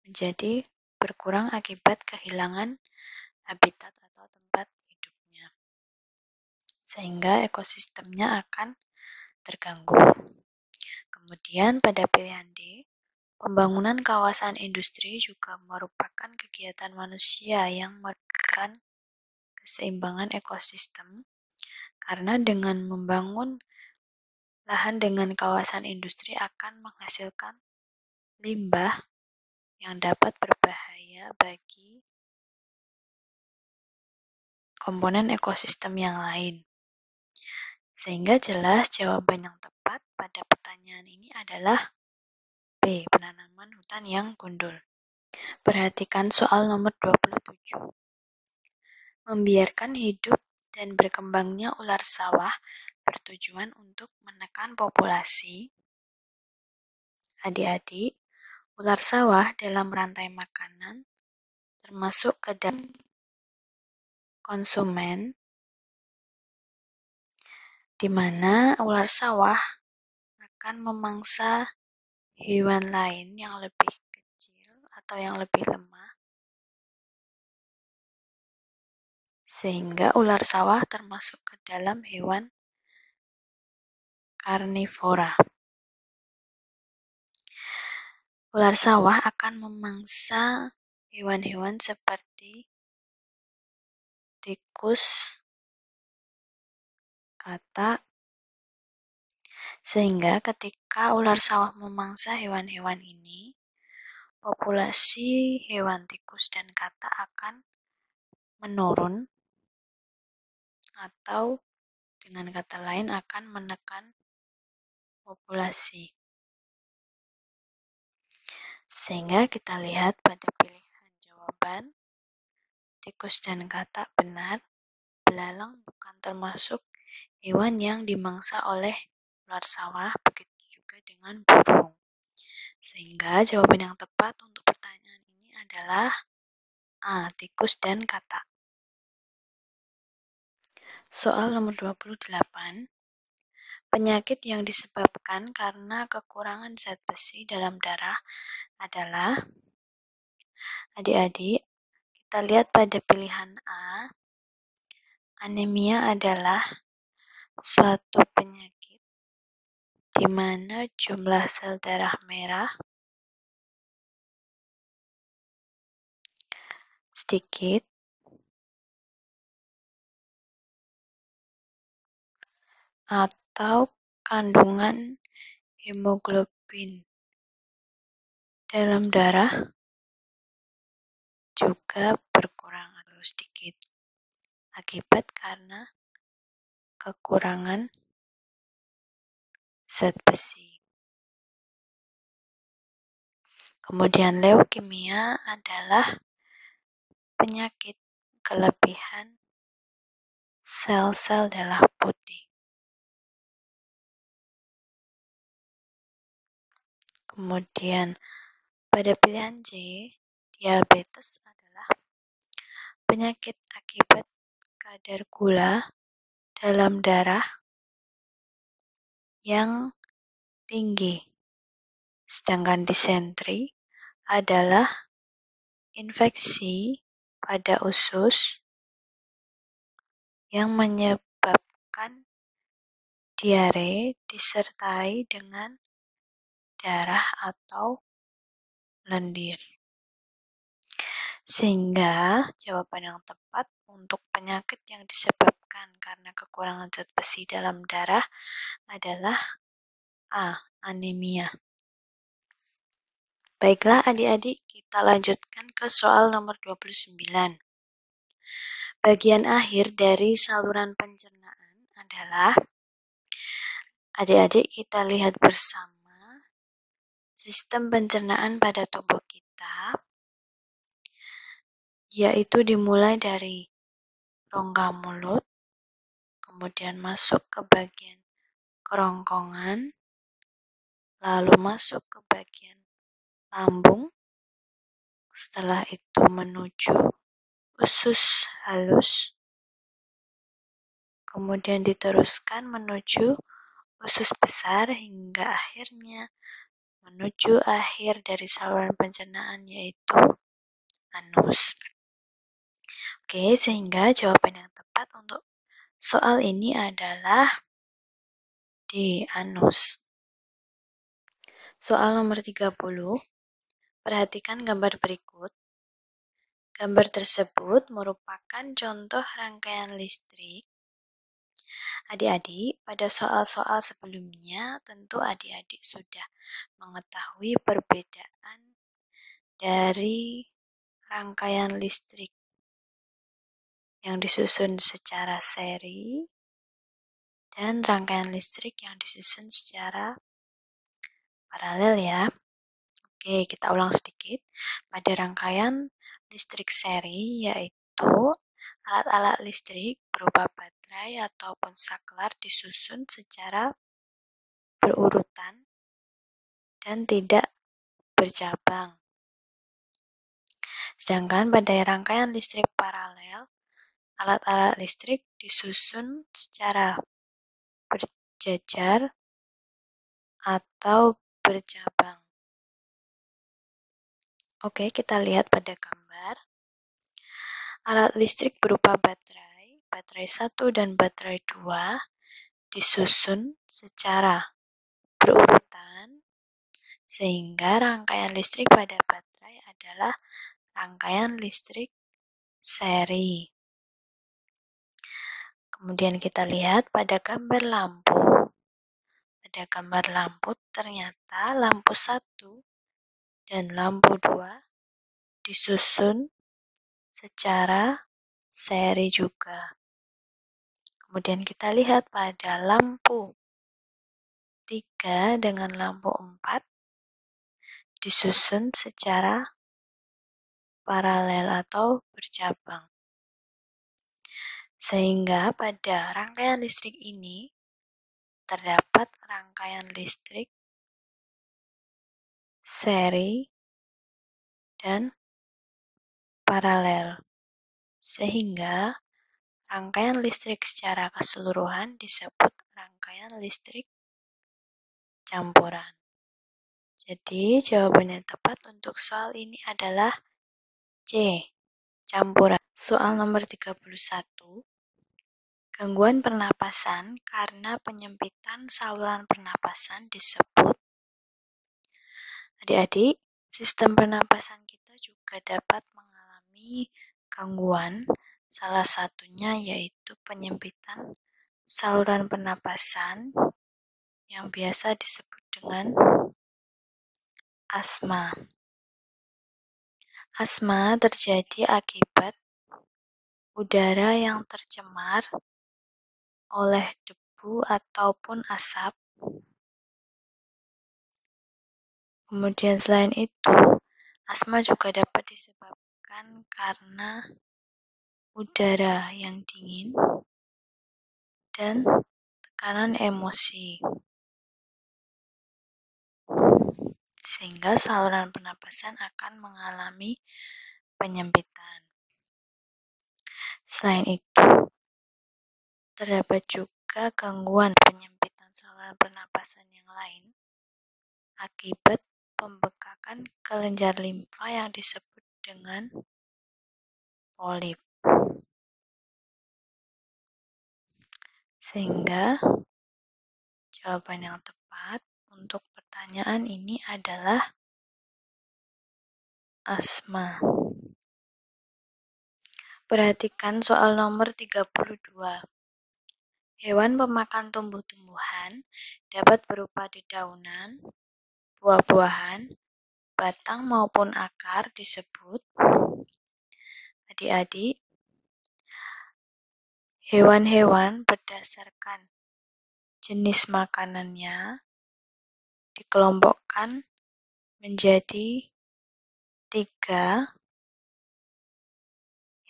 menjadi berkurang akibat kehilangan habitat atau tempat hidupnya, sehingga ekosistemnya akan terganggu. Kemudian pada pilihan D, pembangunan kawasan industri juga merupakan kegiatan manusia yang merugikan keseimbangan ekosistem, karena dengan membangun lahan dengan kawasan industri akan menghasilkan limbah yang dapat berbahaya bagi komponen ekosistem yang lain. Sehingga jelas jawaban yang tepat pada pertanyaan ini adalah B. Penanaman hutan yang gundul. Perhatikan soal nomor 27. Membiarkan hidup dan berkembangnya ular sawah bertujuan untuk menekan populasi. Adik-adik, ular sawah dalam rantai makanan termasuk ke dalam konsumen, di mana ular sawah akan memangsa hewan lain yang lebih kecil atau yang lebih lemah, sehingga ular sawah termasuk ke dalam hewan karnivora. Ular sawah akan memangsa hewan-hewan seperti tikus, katak, sehingga ketika ular sawah memangsa hewan-hewan ini, populasi hewan tikus dan katak akan menurun, atau dengan kata lain akan menekan populasi. Sehingga kita lihat pada pilihan jawaban, tikus dan katak benar, belalang bukan termasuk hewan yang dimangsa oleh ular sawah, begitu juga dengan burung. Sehingga jawaban yang tepat untuk pertanyaan ini adalah A. Tikus dan katak. Soal nomor 28. Penyakit yang disebabkan karena kekurangan zat besi dalam darah adalah, adik-adik, kita lihat pada pilihan A, anemia adalah suatu penyakit di mana jumlah sel darah merah sedikit atau kandungan hemoglobin dalam darah juga berkurang atau sedikit akibat karena kekurangan zat besi. Kemudian leukemia adalah penyakit kelebihan sel-sel darah putih. Kemudian pada pilihan C, diabetes adalah penyakit akibat kadar gula dalam darah yang tinggi. Sedangkan disentri adalah infeksi pada usus yang menyebabkan diare disertai dengan darah atau lendir. Sehingga jawaban yang tepat untuk penyakit yang disebabkan karena kekurangan zat besi dalam darah adalah A. Anemia. Baiklah adik-adik, kita lanjutkan ke soal nomor 29. Bagian akhir dari saluran pencernaan adalah, adik-adik kita lihat bersama sistem pencernaan pada tubuh kita, yaitu dimulai dari rongga mulut, kemudian masuk ke bagian kerongkongan, lalu masuk ke bagian lambung, setelah itu menuju usus halus, kemudian diteruskan menuju usus besar hingga akhirnya menuju akhir dari saluran pencernaan, yaitu anus. Oke, sehingga jawaban yang tepat untuk soal ini adalah D. Anus. Soal nomor 30. Perhatikan gambar berikut. Gambar tersebut merupakan contoh rangkaian listrik. Adik-adik, pada soal-soal sebelumnya tentu adik-adik sudah mengetahui perbedaan dari rangkaian listrik yang disusun secara seri dan rangkaian listrik yang disusun secara paralel ya. Oke, kita ulang sedikit. Pada rangkaian listrik seri, yaitu alat-alat listrik berupa baterai baterai ataupun saklar disusun secara berurutan dan tidak bercabang. Sedangkan pada rangkaian listrik paralel, alat-alat listrik disusun secara berjajar atau bercabang. Oke, kita lihat pada gambar. Alat listrik berupa baterai 1 dan baterai 2 disusun secara berurutan sehingga rangkaian listrik pada baterai adalah rangkaian listrik seri. Kemudian kita lihat pada gambar lampu. Pada gambar lampu ternyata lampu 1 dan lampu 2 disusun secara seri juga. Kemudian kita lihat pada lampu 3 dengan lampu 4 disusun secara paralel atau bercabang. Sehingga pada rangkaian listrik ini terdapat rangkaian listrik seri dan paralel. Sehingga rangkaian listrik secara keseluruhan disebut rangkaian listrik campuran. Jadi jawaban yang tepat untuk soal ini adalah C, campuran. Soal nomor 31. Gangguan pernapasan karena penyempitan saluran pernapasan disebut. Adik-adik, sistem pernapasan kita juga dapat mengalami gangguan. Salah satunya yaitu penyempitan saluran pernapasan yang biasa disebut dengan asma. Asma terjadi akibat udara yang tercemar oleh debu ataupun asap. Kemudian selain itu, asma juga dapat disebabkan karena udara yang dingin dan tekanan emosi. Sehingga saluran pernapasan akan mengalami penyempitan. Selain itu, terdapat juga gangguan penyempitan saluran pernapasan yang lain akibat pembekakan kelenjar limfa yang disebut dengan polip. Sehingga jawaban yang tepat untuk pertanyaan ini adalah asma. Perhatikan soal nomor 32. Hewan pemakan tumbuh-tumbuhan dapat berupa dedaunan, buah-buahan, batang maupun akar disebut. Adik-adik, hewan-hewan berdasarkan jenis makanannya dikelompokkan menjadi 3.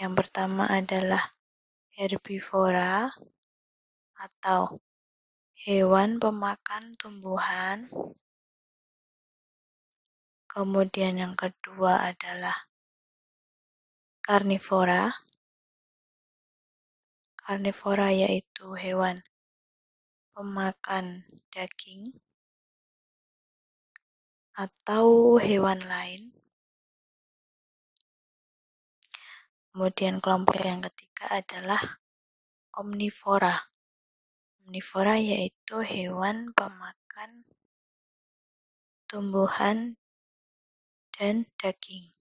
Yang pertama adalah herbivora atau hewan pemakan tumbuhan. Kemudian yang kedua adalah karnivora. Karnivora yaitu hewan pemakan daging atau hewan lain. Kemudian kelompok yang ketiga adalah omnivora. Omnivora yaitu hewan pemakan tumbuhan dan daging.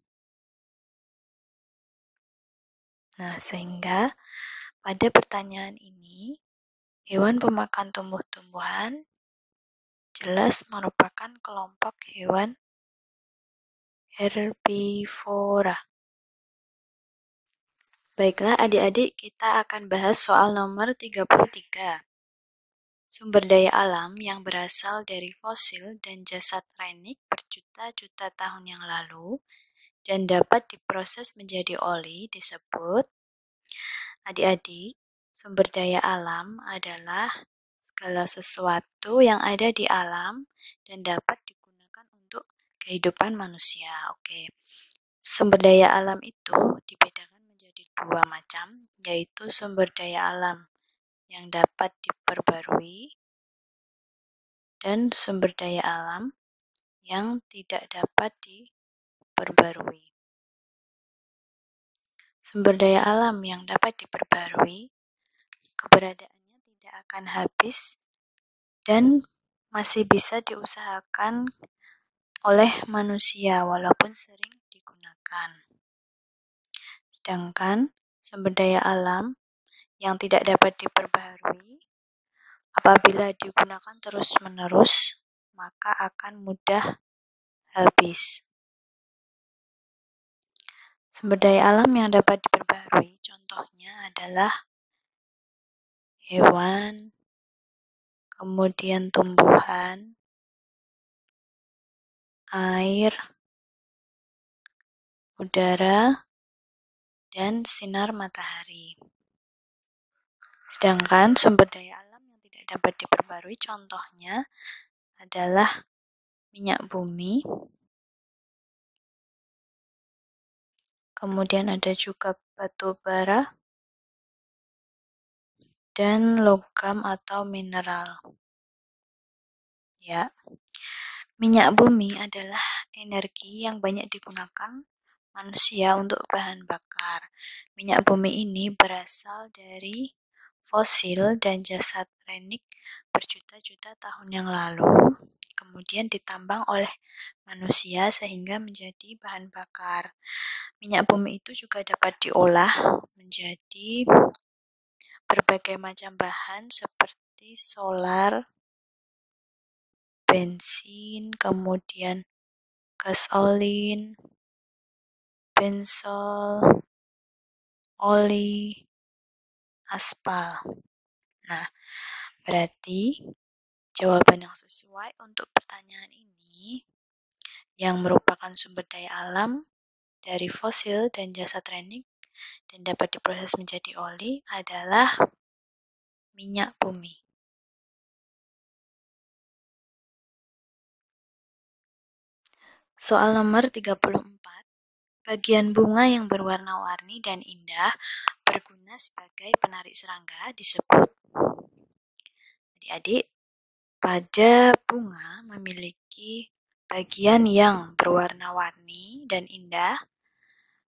Nah, sehingga pada pertanyaan ini, hewan pemakan tumbuh-tumbuhan jelas merupakan kelompok hewan herbivora. Baiklah adik-adik, kita akan bahas soal nomor 33. Sumber daya alam yang berasal dari fosil dan jasad renik berjuta-juta tahun yang lalu dan dapat diproses menjadi oli disebut. Adik-adik, Sumber daya alam adalah segala sesuatu yang ada di alam dan dapat digunakan untuk kehidupan manusia. Oke. Sumber daya alam itu dibedakan menjadi dua macam, yaitu sumber daya alam yang dapat diperbarui dan sumber daya alam yang tidak dapat diperbarui. Sumber daya alam yang dapat diperbarui, keberadaannya tidak akan habis dan masih bisa diusahakan oleh manusia walaupun sering digunakan. Sedangkan sumber daya alam yang tidak dapat diperbarui, apabila digunakan terus-menerus, maka akan mudah habis. Sumber daya alam yang dapat diperbarui, contohnya adalah hewan, kemudian tumbuhan, air, udara, dan sinar matahari. Sedangkan sumber daya alam yang tidak dapat diperbarui, contohnya adalah minyak bumi, kemudian ada juga batu bara, dan logam atau mineral. Ya, minyak bumi adalah energi yang banyak digunakan manusia untuk bahan bakar. Minyak bumi ini berasal dari fosil dan jasad renik berjuta-juta tahun yang lalu, kemudian ditambang oleh manusia sehingga menjadi bahan bakar. Minyak bumi itu juga dapat diolah menjadi berbagai macam bahan seperti solar, bensin, kemudian gasolin, bensol, oli, aspal. Nah, berarti jawaban yang sesuai untuk pertanyaan ini yang merupakan sumber daya alam dari fosil dan jasad renik dan dapat diproses menjadi oli adalah minyak bumi. Soal nomor 34. Bagian bunga yang berwarna-warni dan indah berguna sebagai penarik serangga disebut. Adik-adik, pada bunga memiliki bagian yang berwarna-warni dan indah.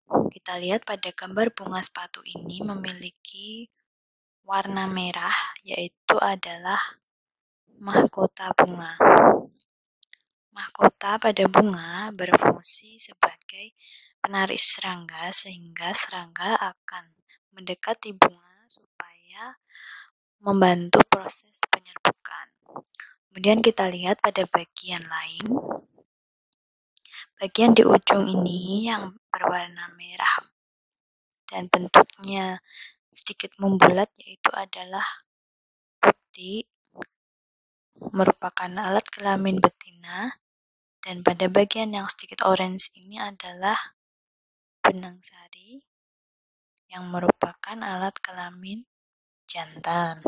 Kita lihat pada gambar bunga sepatu ini memiliki warna merah, yaitu adalah mahkota bunga. Mahkota pada bunga berfungsi sebagai penarik serangga sehingga serangga akan mendekati bunga supaya membantu proses penyerbukan. Kemudian kita lihat pada bagian lain. Bagian di ujung ini yang berwarna merah dan bentuknya sedikit membulat, yaitu adalah putih, merupakan alat kelamin betina, dan pada bagian yang sedikit orange ini adalah benang sari yang merupakan alat kelamin jantan.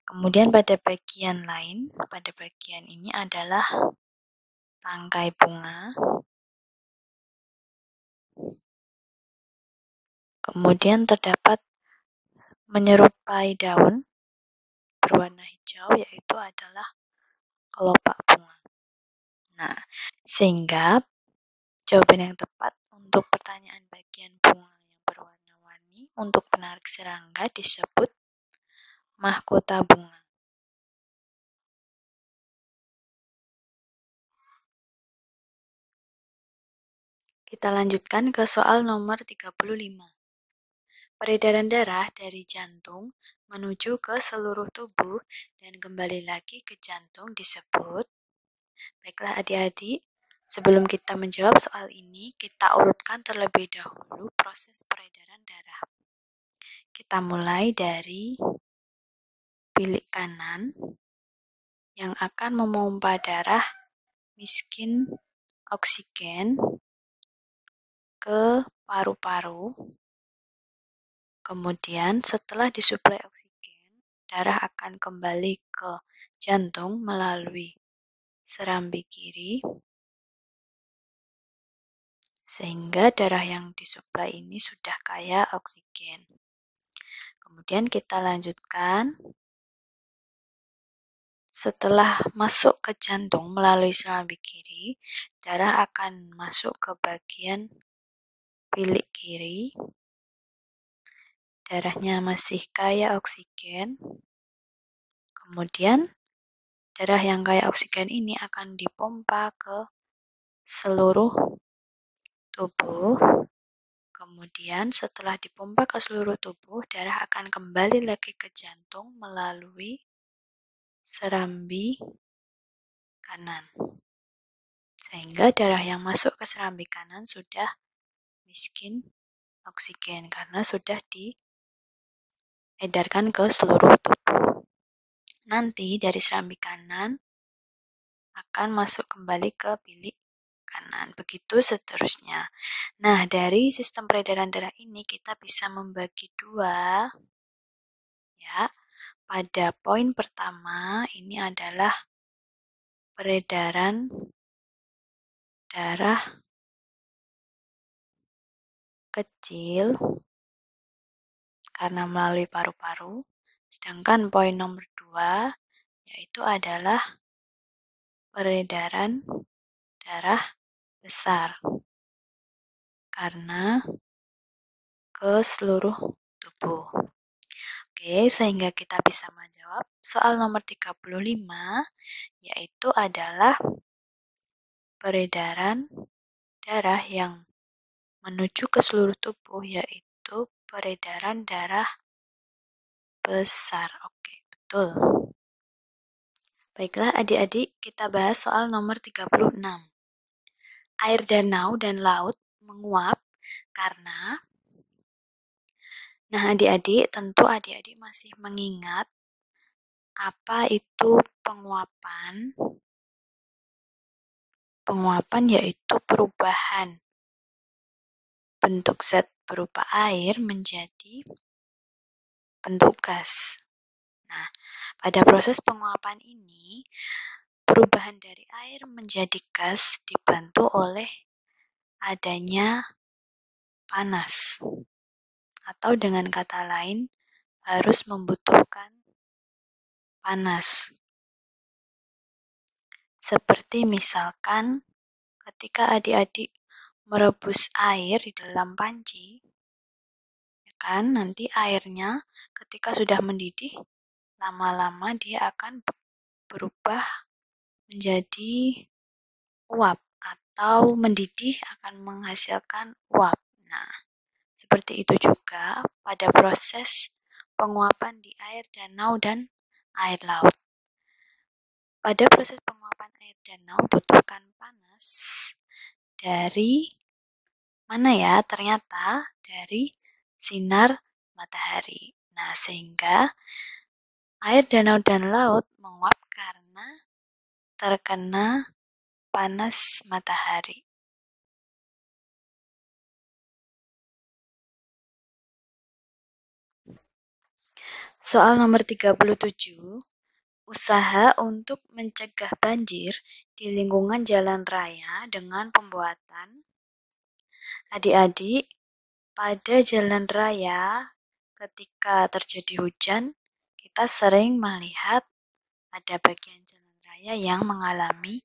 Kemudian pada bagian lain, pada bagian ini adalah tangkai bunga. Kemudian terdapat menyerupai daun berwarna hijau, yaitu adalah kelopak bunga. Nah, sehingga jawaban yang tepat untuk pertanyaan bagian bunga yang berwarna-warni untuk penarik serangga disebut mahkota bunga. Kita lanjutkan ke soal nomor 35. Peredaran darah dari jantung menuju ke seluruh tubuh dan kembali lagi ke jantung disebut. Baiklah adik-adik, sebelum kita menjawab soal ini, kita urutkan terlebih dahulu proses peredaran darah. Kita mulai dari bilik kanan yang akan memompa darah miskin oksigen ke paru-paru. Kemudian setelah disuplai oksigen, darah akan kembali ke jantung melalui serambi kiri, sehingga darah yang disuplai ini sudah kaya oksigen. Kemudian kita lanjutkan. Setelah masuk ke jantung melalui serambi kiri, darah akan masuk ke bagian bilik kiri. Darahnya masih kaya oksigen. Kemudian darah yang kaya oksigen ini akan dipompa ke seluruh tubuh. Kemudian setelah dipompa ke seluruh tubuh, darah akan kembali lagi ke jantung melalui serambi kanan. Sehingga darah yang masuk ke serambi kanan sudah miskin oksigen karena sudah diedarkan ke seluruh tubuh. Nanti dari serambi kanan akan masuk kembali ke bilik kanan. Begitu seterusnya. Nah, dari sistem peredaran darah ini kita bisa membagi dua. Ya, pada poin pertama ini adalah peredaran darah kecil karena melalui paru-paru. Sedangkan poin nomor 2 yaitu adalah peredaran darah besar karena ke seluruh tubuh. Oke, sehingga kita bisa menjawab soal nomor 35 yaitu adalah peredaran darah yang menuju ke seluruh tubuh yaitu peredaran darah besar. Oke, betul. Baiklah adik-adik, kita bahas soal nomor 36. Air danau dan laut menguap karena adik-adik, tentu adik-adik masih mengingat apa itu penguapan. Penguapan yaitu perubahan bentuk zat berupa air menjadi bentuk gas. Nah, pada proses penguapan ini, perubahan dari air menjadi gas dibantu oleh adanya panas. Atau dengan kata lain, harus membutuhkan panas. Seperti misalkan ketika adik-adik merebus air di dalam panci, kan nanti airnya ketika sudah mendidih, lama-lama dia akan berubah menjadi uap atau mendidih akan menghasilkan uap. Nah, seperti itu juga pada proses penguapan di air danau dan air laut. Pada proses penguapan air danau butuhkan panas dari mana ya? Ternyata dari sinar matahari. Nah, sehingga air danau dan laut menguap karena terkena panas matahari. Soal nomor 37, usaha untuk mencegah banjir di lingkungan jalan raya dengan pembuatan. Adik-adik, pada jalan raya ketika terjadi hujan, kita sering melihat ada bagian jalan raya yang mengalami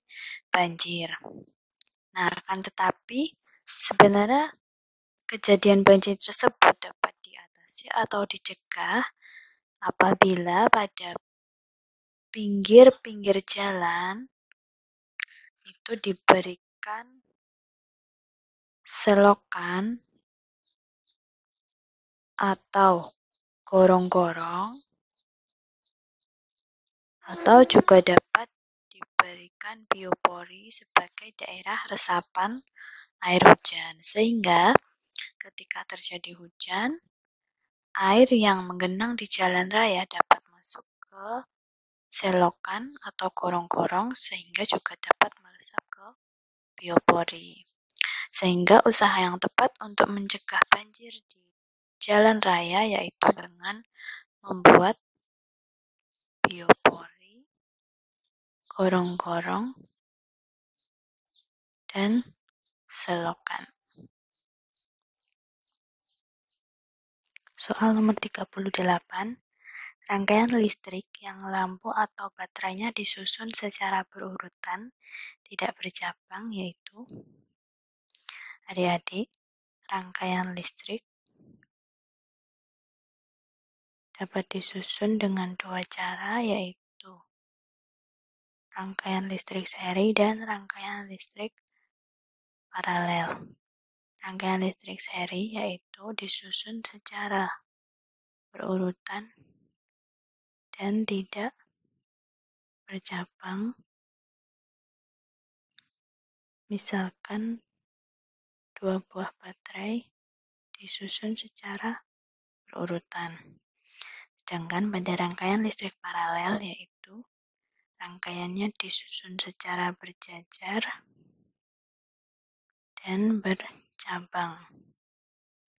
banjir. Nah, akan tetapi sebenarnya kejadian banjir tersebut dapat diatasi atau dicegah apabila pada pinggir-pinggir jalan itu diberikan selokan atau gorong-gorong atau juga dapat diberikan biopori sebagai daerah resapan air hujan sehingga ketika terjadi hujan, air yang menggenang di jalan raya dapat masuk ke selokan atau gorong-gorong sehingga juga dapat meresap ke biopori. Sehingga usaha yang tepat untuk mencegah banjir di jalan raya, yaitu dengan membuat biopori, gorong-gorong, dan selokan. Soal nomor 38, rangkaian listrik yang lampu atau baterainya disusun secara berurutan, tidak bercabang, yaitu adik-adik, rangkaian listrik dapat disusun dengan dua cara, yaitu rangkaian listrik seri dan rangkaian listrik paralel. Rangkaian listrik seri yaitu disusun secara berurutan dan tidak bercabang. Misalkan dua buah baterai disusun secara berurutan. Sedangkan pada rangkaian listrik paralel yaitu rangkaiannya disusun secara berjajar dan bercabang.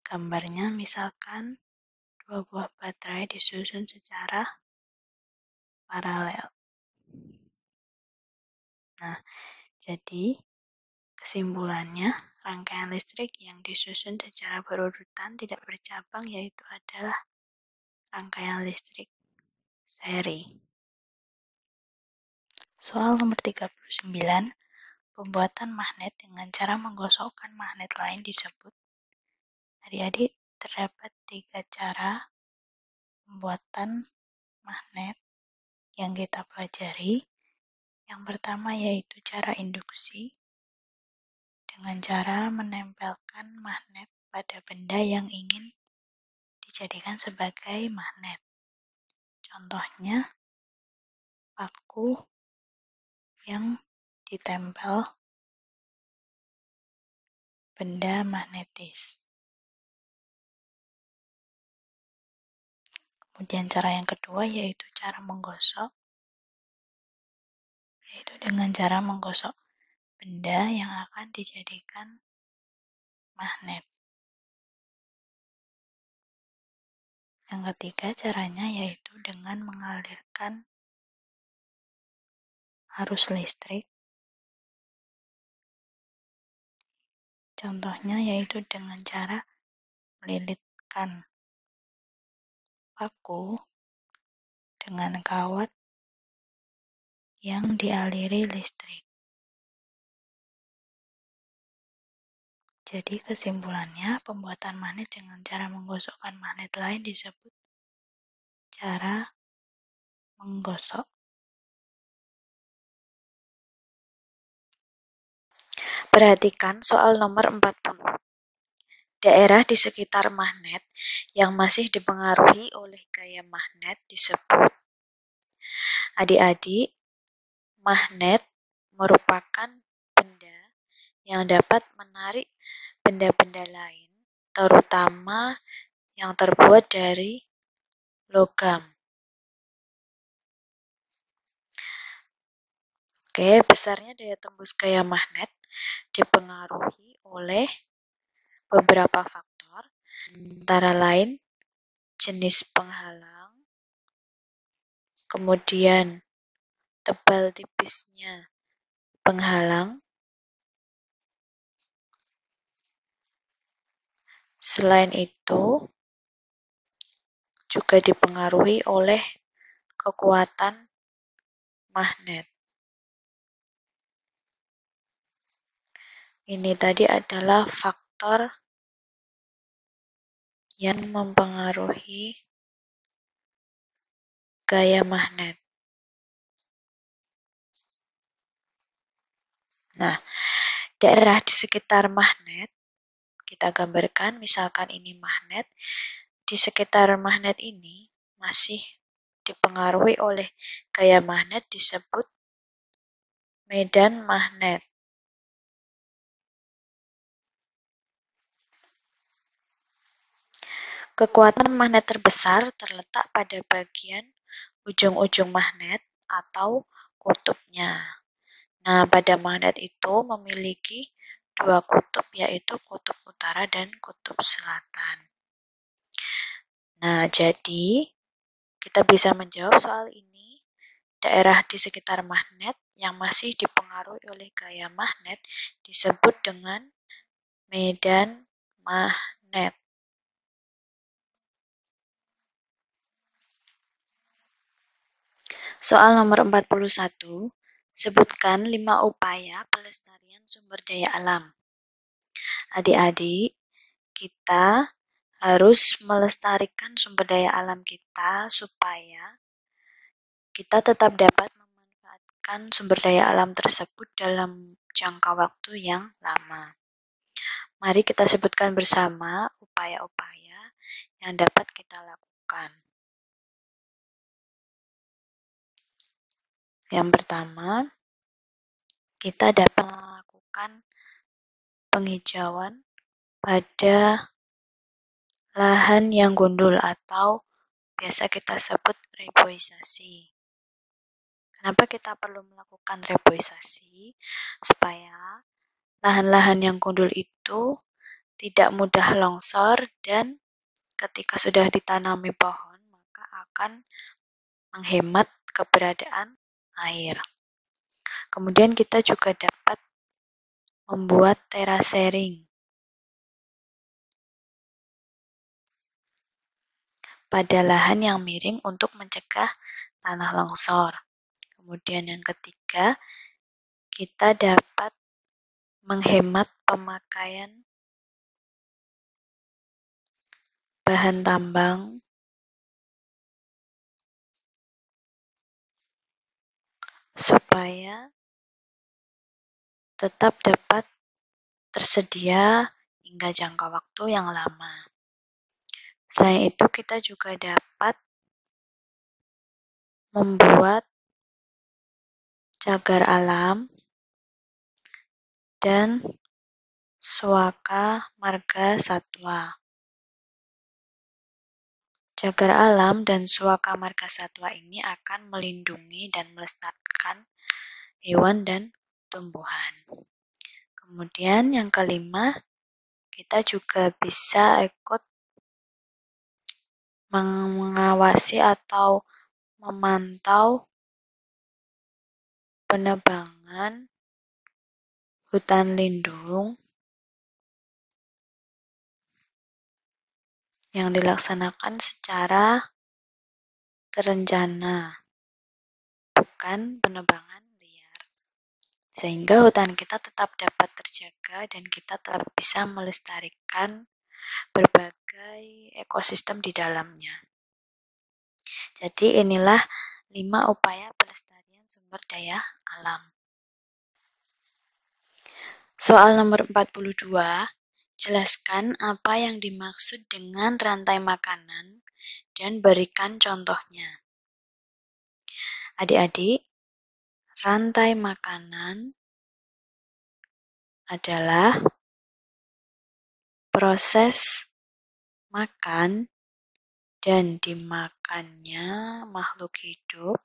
Gambarnya misalkan dua buah baterai disusun secara paralel. Nah, jadi kesimpulannya, rangkaian listrik yang disusun secara berurutan tidak bercabang yaitu adalah rangkaian listrik seri. Soal nomor 39, pembuatan magnet dengan cara menggosokkan magnet lain disebut. Adik-adik, terdapat 3 cara pembuatan magnet yang kita pelajari. Yang pertama yaitu cara induksi, dengan cara menempelkan magnet pada benda yang ingin dijadikan sebagai magnet. Contohnya, paku yang ditempel benda magnetis. Kemudian cara yang kedua yaitu cara menggosok, yaitu dengan cara menggosok benda yang akan dijadikan magnet. Yang ketiga caranya yaitu dengan mengalirkan arus listrik. Contohnya yaitu dengan cara melilitkan paku dengan kawat yang dialiri listrik. Jadi kesimpulannya, pembuatan magnet dengan cara menggosokkan magnet lain disebut cara menggosok. Perhatikan soal nomor 40. Daerah di sekitar magnet yang masih dipengaruhi oleh gaya magnet disebut. Adik-adik, magnet merupakan benda yang dapat menarik benda-benda lain, terutama yang terbuat dari logam. Oke, besarnya daya tembus gaya magnet dipengaruhi oleh beberapa faktor, antara lain jenis penghalang, kemudian tebal tipisnya penghalang. Selain itu, juga dipengaruhi oleh kekuatan magnet. Ini tadi adalah faktor yang mempengaruhi gaya magnet. Nah, daerah di sekitar magnet kita gambarkan, misalkan ini magnet, di sekitar magnet ini masih dipengaruhi oleh gaya magnet disebut medan magnet. Kekuatan magnet terbesar terletak pada bagian ujung-ujung magnet atau kutubnya. Nah, pada magnet itu memiliki dua kutub, yaitu kutub utara dan kutub selatan. Nah, jadi kita bisa menjawab soal ini. Daerah di sekitar magnet yang masih dipengaruhi oleh gaya magnet disebut dengan medan magnet. Soal nomor 41, sebutkan 5 upaya pelestarian sumber daya alam. Adik-adik, kita harus melestarikan sumber daya alam kita supaya kita tetap dapat memanfaatkan sumber daya alam tersebut dalam jangka waktu yang lama. Mari kita sebutkan bersama upaya-upaya yang dapat kita lakukan. Yang pertama, kita dapat melakukan penghijauan pada lahan yang gundul atau biasa kita sebut reboisasi. Kenapa kita perlu melakukan reboisasi? Supaya lahan-lahan yang gundul itu tidak mudah longsor dan ketika sudah ditanami pohon maka akan menghemat keberadaan air. Kemudian kita juga dapat membuat terasering pada lahan yang miring untuk mencegah tanah longsor. Kemudian yang ketiga, kita dapat menghemat pemakaian bahan tambang supaya tetap dapat tersedia hingga jangka waktu yang lama. Selain itu, kita juga dapat membuat cagar alam dan swaka marga satwa. Cagar alam dan swaka marga satwa ini akan melindungi dan melestarikan hewan dan tumbuhan. Kemudian yang kelima, kita juga bisa ikut mengawasi atau memantau penebangan hutan lindung yang dilaksanakan secara terencana, bukan penebangan liar. Sehingga hutan kita tetap dapat terjaga dan kita tetap bisa melestarikan berbagai ekosistem di dalamnya. Jadi inilah 5 upaya pelestarian sumber daya alam. Soal nomor 42, jelaskan apa yang dimaksud dengan rantai makanan dan berikan contohnya. Adik-adik, rantai makanan adalah proses makan dan dimakannya makhluk hidup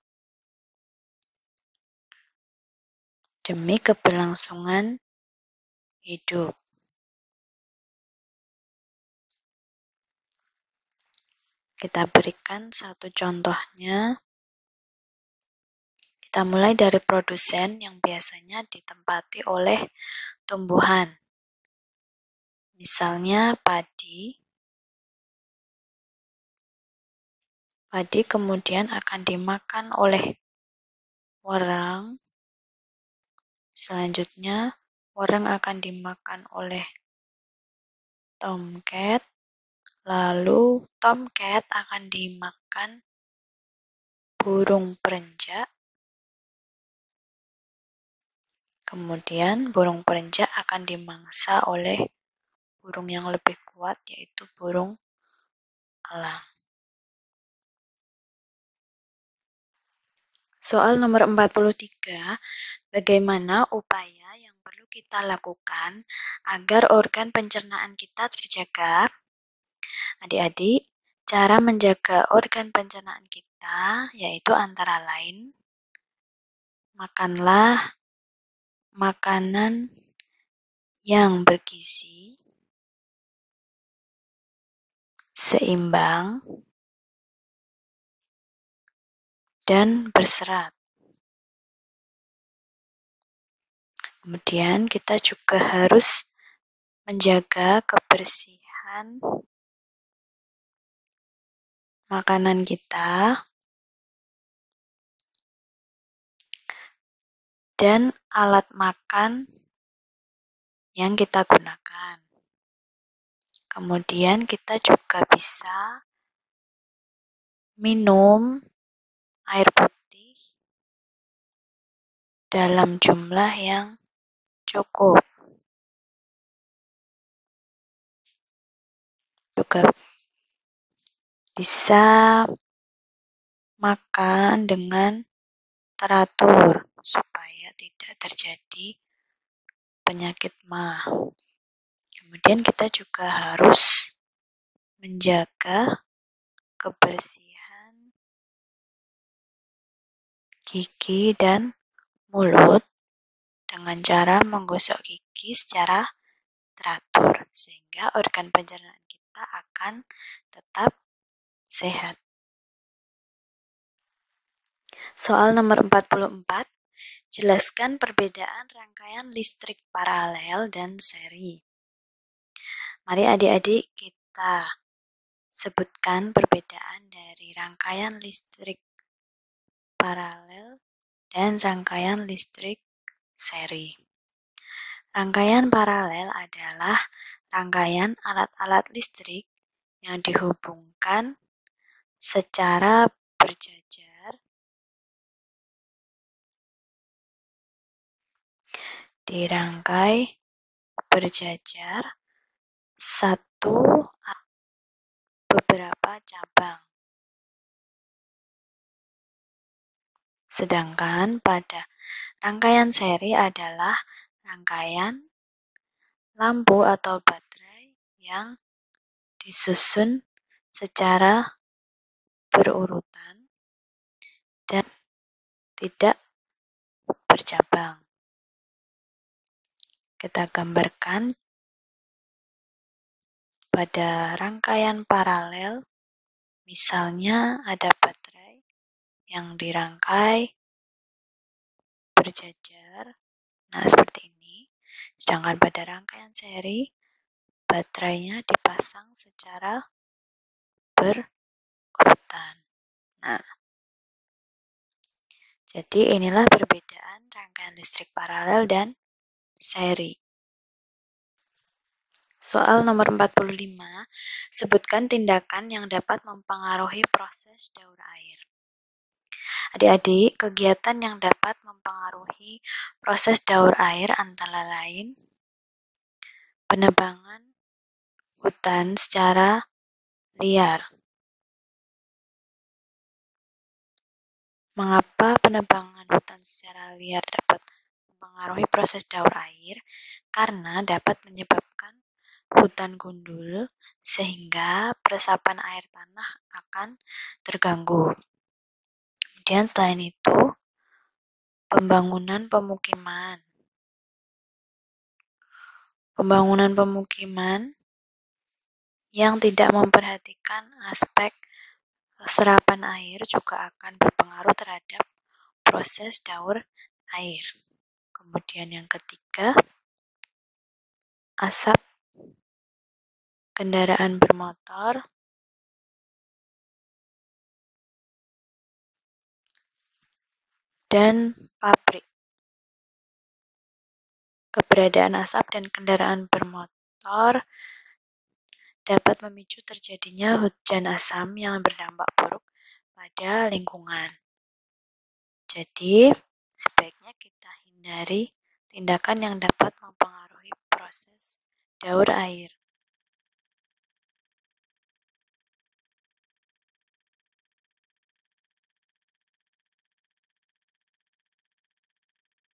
demi keberlangsungan hidup. Kita berikan satu contohnya. Kita mulai dari produsen yang biasanya ditempati oleh tumbuhan. Misalnya padi. Padi kemudian akan dimakan oleh warang. Selanjutnya, warang akan dimakan oleh tomcat. Lalu tomcat akan dimakan burung perenjak. Kemudian burung perenjak akan dimangsa oleh burung yang lebih kuat, yaitu burung elang. Soal nomor 43, bagaimana upaya yang perlu kita lakukan agar organ pencernaan kita terjaga? Adik-adik, cara menjaga organ pencernaan kita yaitu antara lain makanlah makanan yang bergizi seimbang, dan berserat. Kemudian kita juga harus menjaga kebersihan makanan kita dan alat makan yang kita gunakan. Kemudian kita juga bisa minum air putih dalam jumlah yang cukup. Juga bisa makan dengan teratur supaya tidak terjadi penyakit MAH. Kemudian kita juga harus menjaga kebersihan gigi dan mulut dengan cara menggosok gigi secara teratur sehingga organ pencernaan kita akan tetap sehat. Soal nomor 44, jelaskan perbedaan rangkaian listrik paralel dan seri. Mari adik-adik kita sebutkan perbedaan dari rangkaian listrik paralel dan rangkaian listrik seri. Rangkaian paralel adalah rangkaian alat-alat listrik yang dihubungkan secara berjajar dirangkai berjajar satu beberapa cabang. Sedangkan pada rangkaian seri adalah rangkaian lampu atau baterai yang disusun secara berurutan dan tidak bercabang. Kita gambarkan pada rangkaian paralel, misalnya ada baterai yang dirangkai berjajar, nah seperti ini. Sedangkan pada rangkaian seri, baterainya dipasang secara berurutan. Nah, jadi inilah perbedaan rangkaian listrik paralel dan seri. Soal nomor 45, sebutkan tindakan yang dapat mempengaruhi proses daur air. Adik-adik, kegiatan yang dapat mempengaruhi proses daur air antara lain penebangan hutan secara liar. Mengapa penebangan hutan secara liar dapat mempengaruhi proses daur air? Karena dapat menyebabkan hutan gundul sehingga peresapan air tanah akan terganggu. Kemudian selain itu, pembangunan pemukiman yang tidak memperhatikan aspek serapan air juga akan berpengaruh terhadap proses daur air. Kemudian yang ketiga, asap kendaraan bermotor dan pabrik. Keberadaan asap dan kendaraan bermotor dapat memicu terjadinya hujan asam yang berdampak buruk pada lingkungan. Jadi, sebaiknya kita hindari tindakan yang dapat mempengaruhi proses daur air.